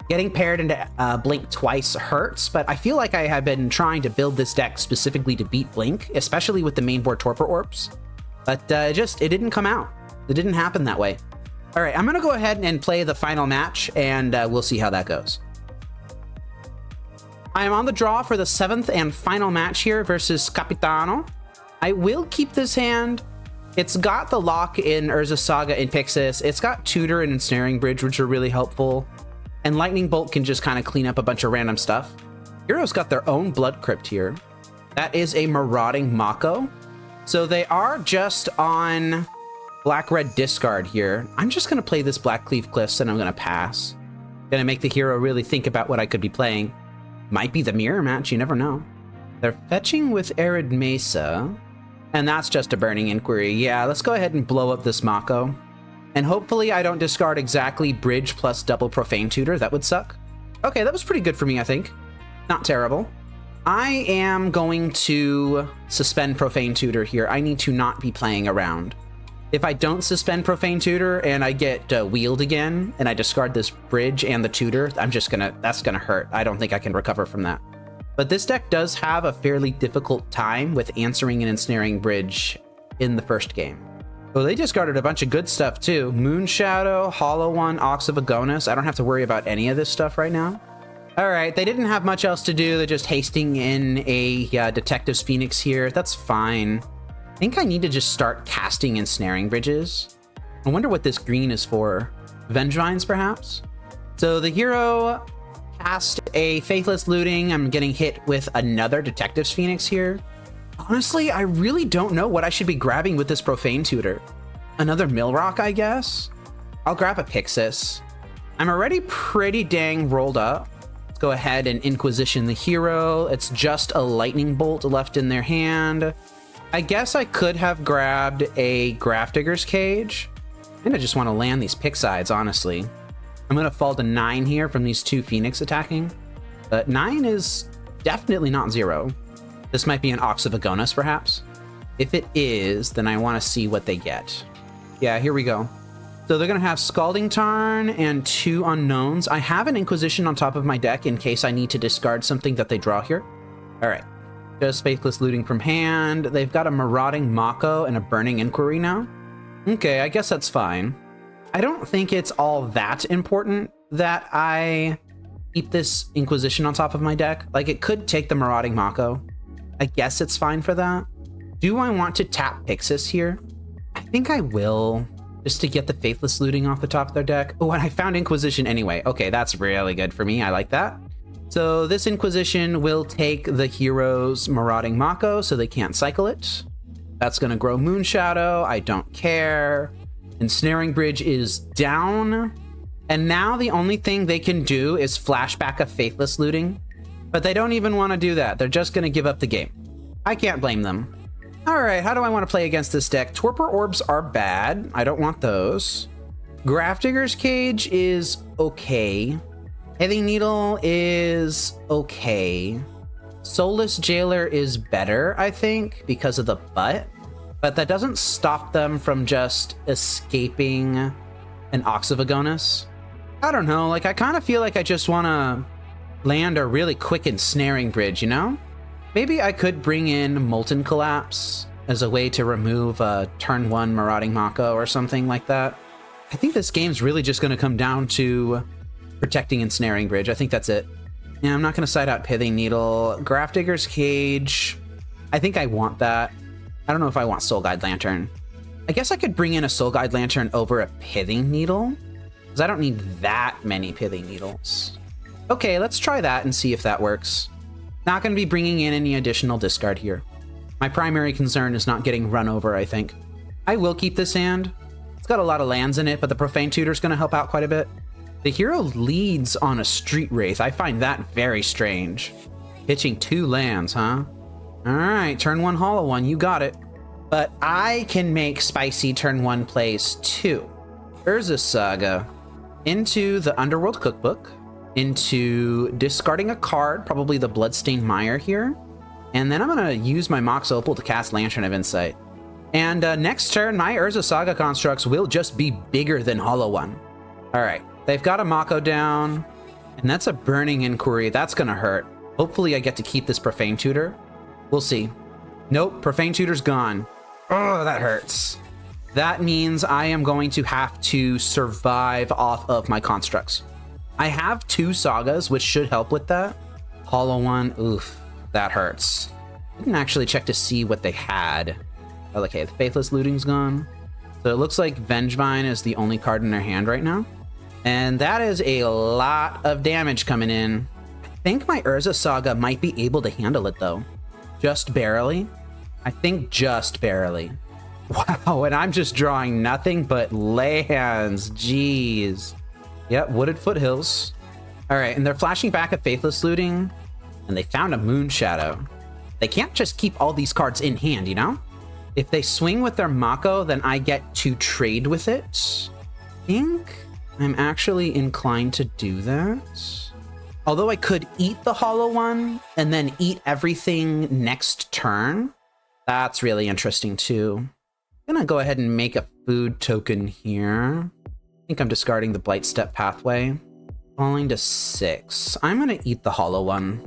Getting paired into Blink twice hurts, but I feel like I have been trying to build this deck specifically to beat Blink, especially with the main board Torpor Orbs. But it didn't come out. It didn't happen that way. All right, I'm going to go ahead and play the final match, and we'll see how that goes. I am on the draw for the 7th and final match here versus Capitano. I will keep this hand. It's got the lock in Urza Saga and Pyxis. It's got Tutor and Ensnaring Bridge, which are really helpful. And Lightning Bolt can just kind of clean up a bunch of random stuff. Heroes got their own Blood Crypt here. That is a Marauding Mako. So they are just on Black-Red discard here. I'm just going to play this Black Cleave Cliffs and I'm going to pass. Going to make the hero really think about what I could be playing. Might be the mirror match, you never know. They're fetching with Arid Mesa. And that's just a Burning Inquiry. Yeah, let's go ahead and blow up this Mako. And hopefully I don't discard exactly Bridge plus double Profane Tutor. That would suck. Okay, that was pretty good for me, I think. Not terrible. I am going to suspend Profane Tutor here. I need to not be playing around. If I don't suspend Profane Tutor and I get wheeled again and I discard this bridge and the tutor, that's gonna hurt. I don't think I can recover from that. But this deck does have a fairly difficult time with answering an Ensnaring Bridge in the first game. Oh, they discarded a bunch of good stuff too. Moonshadow, Hollow One, Ox of Agonis. I don't have to worry about any of this stuff right now. All right, they didn't have much else to do. They're just hasting in a Detective's Phoenix here. That's fine. I think I need to just start casting Ensnaring Bridges. I wonder what this green is for. Vengevines, perhaps? So the hero cast a Faithless Looting. I'm getting hit with another Detective's Phoenix here. Honestly, I really don't know what I should be grabbing with this Profane Tutor. Another Millrock, I guess? I'll grab a Pyxis. I'm already pretty dang rolled up. Let's go ahead and Inquisition the hero. It's just a Lightning Bolt left in their hand. I guess I could have grabbed a Grafdigger's Cage. I just want to land these Pyxides, honestly. I'm going to fall to 9 here from these 2 Phoenix attacking. But 9 is definitely not 0. This might be an Ox of Agonis, perhaps. If it is, then I want to see what they get. Yeah, here we go. So they're going to have Scalding Tarn and 2 Unknowns. I have an Inquisition on top of my deck in case I need to discard something that they draw here. All right. Just Faithless Looting from hand. They've got a Marauding Mako and a Burning Inquiry now. Okay, I guess that's fine. I don't think it's all that important that I keep this Inquisition on top of my deck. Like, it could take the Marauding Mako. I guess it's fine for that. Do I want to tap Pyxis here? I think I will, just to get the Faithless Looting off the top of their deck. Oh, and I found Inquisition anyway. Okay, that's really good for me. I like that. So this Inquisition will take the hero's Marauding Mako, so they can't cycle it. That's going to grow Moonshadow. I don't care. Ensnaring Bridge is down. And now the only thing they can do is flashback a Faithless Looting. But they don't even want to do that. They're just going to give up the game. I can't blame them. All right, how do I want to play against this deck? Torpor Orbs are bad. I don't want those. Grafdigger's Cage is okay. Pithing Needle is okay. Soulless Jailer is better, I think, because of the butt. But that doesn't stop them from just escaping an Ox of Agonis. I don't know, like, I kind of feel like I just want to land a really quick Ensnaring Bridge, you know? Maybe I could bring in Molten Collapse as a way to remove a turn 1 Marauding Mako or something like that. I think this game's really just going to come down to protecting Ensnaring Bridge. I think that's it. Yeah, I'm not going to side out Pithing Needle. Grafdigger's Cage. I think I want that. I don't know if I want Soul Guide Lantern. I guess I could bring in a Soul Guide Lantern over a Pithing Needle, because I don't need that many Pithing Needles. Okay, let's try that and see if that works. Not going to be bringing in any additional discard here. My primary concern is not getting run over, I think. I will keep this hand. It's got a lot of lands in it, but the Profane Tutor's going to help out quite a bit. The hero leads on a Street Wraith. I find that very strange. Pitching 2 lands, huh? All right, turn 1 Hollow One, you got it. But I can make spicy turn 1 plays too. Urza's Saga into the Underworld Cookbook, into discarding a card, probably the Bloodstained Mire here. And then I'm going to use my Mox Opal to cast Lantern of Insight. And next turn, my Urza Saga constructs will just be bigger than Hollow One. All right, they've got a Mako down, and that's a Burning Inquiry. That's going to hurt. Hopefully I get to keep this Profane Tutor. We'll see. Nope, Profane Tutor's gone. Oh, that hurts. That means I am going to have to survive off of my constructs. I have 2 Sagas, which should help with that. Hollow One, oof, that hurts. Didn't actually check to see what they had. Oh, okay, the Faithless Looting's gone. So it looks like Vengevine is the only card in their hand right now. And that is a lot of damage coming in. I think my Urza Saga might be able to handle it, though. Just barely. I think just barely. Wow, and I'm just drawing nothing but lands. Jeez. Yep, Wooded Foothills. All right, and they're flashing back a Faithless Looting, and they found a Moonshadow. They can't just keep all these cards in hand, you know? If they swing with their Mako, then I get to trade with it. I think I'm actually inclined to do that. Although I could eat the hollow one and then eat everything next turn. That's really interesting too. I'm gonna go ahead and make a food token here. I think I'm discarding the Blight Step pathway. Falling to 6. I'm gonna eat the hollow one.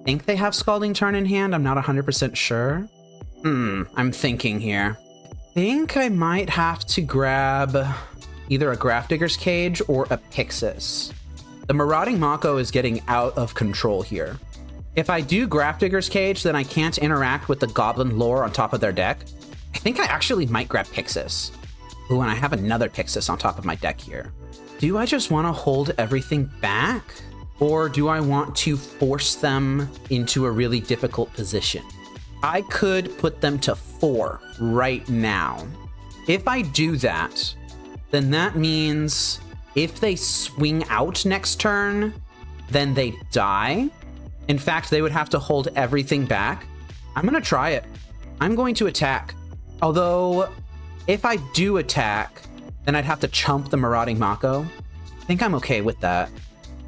I think they have Scalding Tarn in hand. I'm not 100% sure. I'm thinking here. I think I might have to grab either a Grafdigger's Cage or a Pyxis. The Marauding Mako is getting out of control here. If I do Grafdigger's Cage, then I can't interact with the Goblin lore on top of their deck. I think I actually might grab Pyxis. Ooh, and I have another Pyxis on top of my deck here. Do I just want to hold everything back? Or do I want to force them into a really difficult position? I could put them to 4 right now. If I do that, then that means if they swing out next turn, then they die. In fact, they would have to hold everything back. I'm going to try it. I'm going to attack. Although, if I do attack, then I'd have to chump the Marauding Mako. I think I'm okay with that.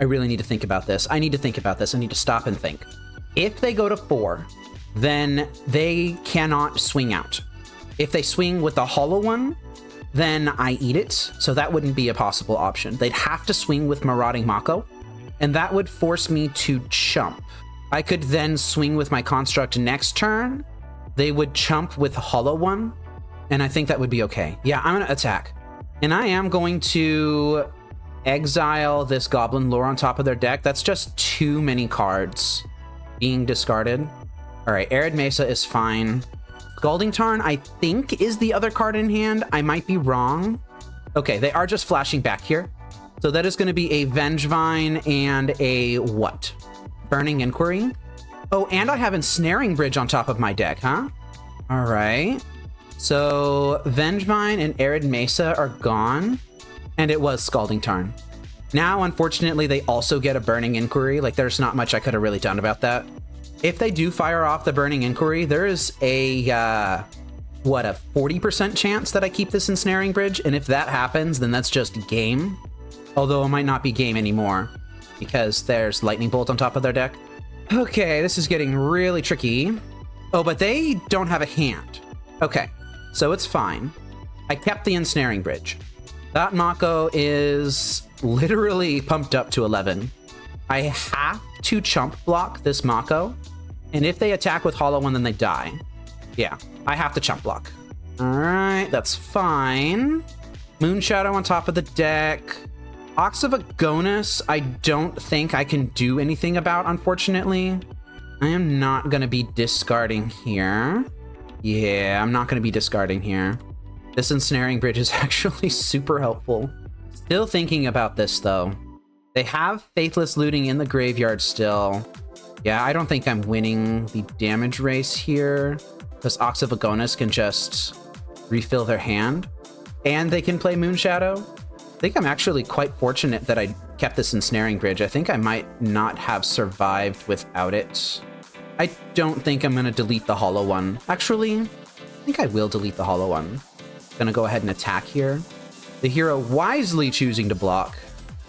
I really need to think about this. I need to stop and think. If they go to 4, then they cannot swing out. If they swing with the hollow one, then I eat it. So that wouldn't be a possible option. They'd have to swing with Marauding Mako, and that would force me to chump. I could then swing with my construct next turn. They would chump with hollow one, and I think that would be okay. Yeah, I'm gonna attack. And I am going to exile this Goblin lore on top of their deck. That's just too many cards being discarded. All right, Arid Mesa is fine. Scalding Tarn, I think, is the other card in hand. I might be wrong. Okay, they are just flashing back here. So that is going to be a Vengevine and a what? Burning Inquiry? Oh, and I have Ensnaring Bridge on top of my deck, huh? All right. So Vengevine and Arid Mesa are gone. And it was Scalding Tarn. Now, unfortunately, they also get a Burning Inquiry. Like, there's not much I could have really done about that. If they do fire off the Burning Inquiry, there is a, a 40% chance that I keep this Ensnaring Bridge. And if that happens, then that's just game. Although it might not be game anymore because there's Lightning Bolt on top of their deck. Okay, this is getting really tricky. Oh, but they don't have a hand. Okay, so it's fine. I kept the Ensnaring Bridge. That Mako is literally pumped up to 11. I have to chump block this Mako. And if they attack with Hollow One, then they die. Yeah, I have to chump block. All right, that's fine. Moonshadow on top of the deck. Ox of Agonis, I don't think I can do anything about, unfortunately. I am not going to be discarding here. Yeah, I'm not going to be discarding here. This Ensnaring Bridge is actually super helpful. Still thinking about this, though. They have Faithless Looting in the graveyard still. Yeah, I don't think I'm winning the damage race here, because Ox of Agonis can just refill their hand, and they can play Moonshadow. I think I'm actually quite fortunate that I kept this Ensnaring Bridge. I think I might not have survived without it. I don't think I'm going to delete the Hollow One. Actually, I think I will delete the Hollow One. Gonna go ahead and attack here. The hero wisely choosing to block,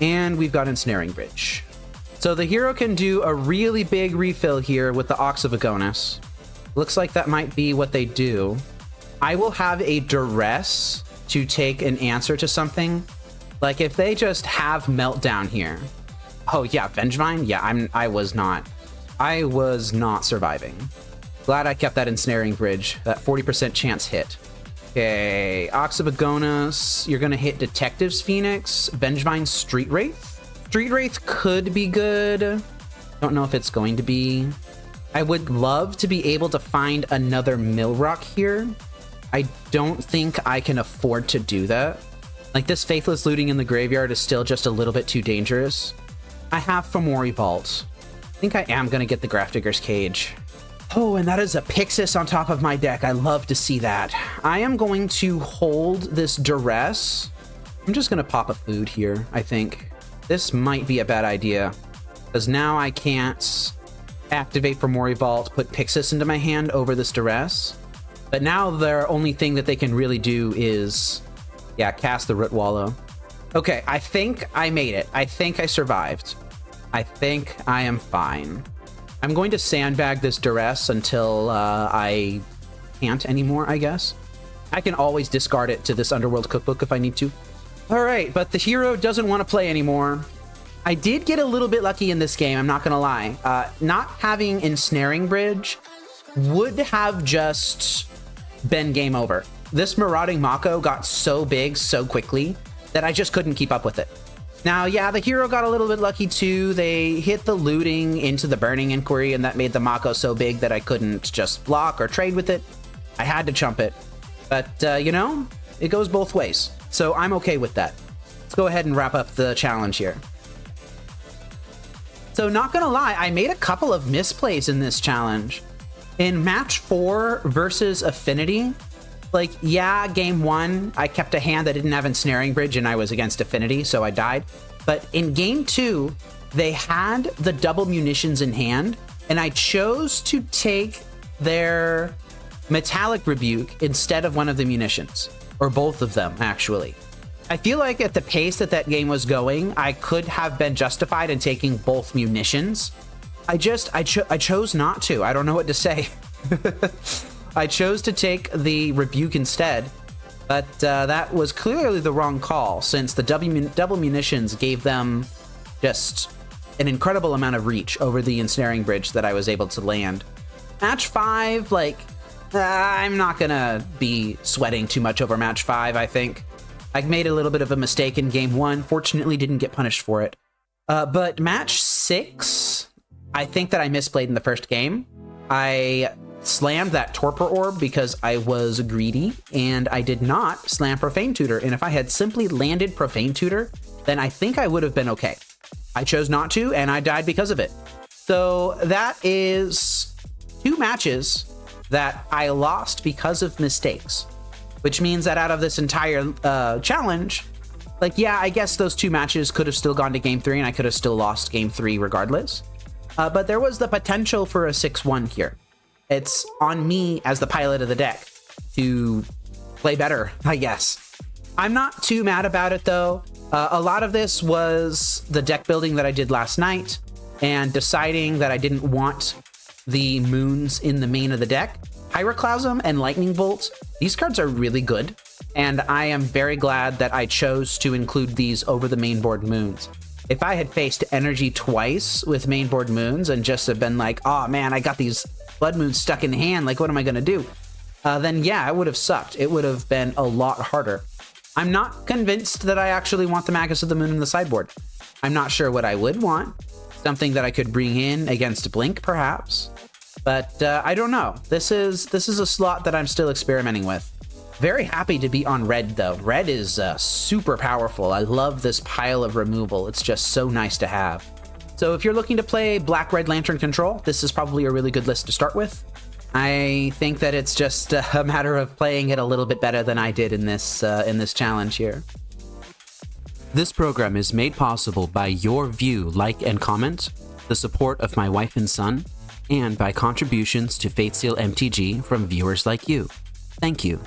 and we've got Ensnaring Bridge. So the hero can do a really big refill here with the Ox of Agonis. Looks like that might be what they do. I will have a Duress to take an answer to something. Like if they just have Meltdown here. Oh yeah, Vengevine? Yeah, I was not surviving. Glad I kept that Ensnaring Bridge. That 40% chance hit. Okay, Ox of Agonis, you're gonna hit Detective's Phoenix, Vengevine Street Wraith. Street Wraith could be good. Don't know if it's going to be. I would love to be able to find another Millrock here. I don't think I can afford to do that. Like this Faithless Looting in the graveyard is still just a little bit too dangerous. I have Fomori Vault. I think I am gonna get the Grafdigger's Cage. Oh, and that is a Pyxis on top of my deck. I love to see that. I am going to hold this Duress. I'm just going to pop a food here, I think. This might be a bad idea, because now I can't activate Fomori Vault, put Pyxis into my hand over this Duress. But now their only thing that they can really do is, yeah, cast the Root Wallow. Okay, I think I made it. I think I survived. I think I am fine. I'm going to sandbag this duress until I can't anymore, I guess. I can always discard it to this Underworld cookbook if I need to. All right, but the hero doesn't want to play anymore. I did get a little bit lucky in this game, I'm not going to lie. Not having Ensnaring Bridge would have just been game over. This Marauding Mako got so big so quickly that I just couldn't keep up with it. Now, yeah, the hero got a little bit lucky too. They hit the looting into the Burning Inquiry, and that made the Mako so big that I couldn't just block or trade with it. I had to chump it. But, you know, it goes both ways. So I'm okay with that. Let's go ahead and wrap up the challenge here. So not gonna lie, I made a couple of misplays in this challenge. In match 4 versus Affinity, like, yeah, game 1, I kept a hand that didn't have Ensnaring Bridge and I was against Affinity, so I died. But in game 2, they had the double munitions in hand, and I chose to take their Metallic Rebuke instead of one of the munitions, or both of them, actually. I feel like at the pace that that game was going, I could have been justified in taking both munitions. I chose not to. I don't know what to say. I chose to take the Rebuke instead, but that was clearly the wrong call, since the double munitions gave them just an incredible amount of reach over the Ensnaring Bridge that I was able to land. Match 5, like, I'm not gonna be sweating too much over match 5, I think. I made a little bit of a mistake in game 1, fortunately didn't get punished for it. But match 6, I think that I misplayed in the first game. I slammed that Torpor Orb because I was greedy, and I did not slam Profane Tutor, and if I had simply landed Profane Tutor, then I think I would have been okay. I chose not to, and I died because of it. So that is 2 matches that I lost because of mistakes, which means that out of this entire challenge, like, yeah, I guess those 2 matches could have still gone to game 3, and I could have still lost game 3 regardless. But there was the potential for a 6-1 here. It's on me as the pilot of the deck to play better, I guess. I'm not too mad about it, though. A lot of this was the deck building that I did last night and deciding that I didn't want the moons in the main of the deck. Pyroclasm and Lightning Bolt, these cards are really good, and I am very glad that I chose to include these over the mainboard moons. If I had faced Energy twice with mainboard moons and just have been like, oh man, I got these Blood Moons stuck in hand, like what am I gonna do? Then yeah, it would have sucked. It would have been a lot harder. I'm not convinced that I actually want the Magus of the Moon in the sideboard. I'm not sure what I would want. Something that I could bring in against Blink, perhaps. But I don't know. This is a slot that I'm still experimenting with. Very happy to be on red, though. Red is super powerful. I love this pile of removal. It's just so nice to have. So if you're looking to play Black-Red Lantern Control, this is probably a really good list to start with. I think that it's just a matter of playing it a little bit better than I did in this challenge here. This program is made possible by your view, like, and comment, the support of my wife and son, and by contributions to Fateseal MTG from viewers like you. Thank you.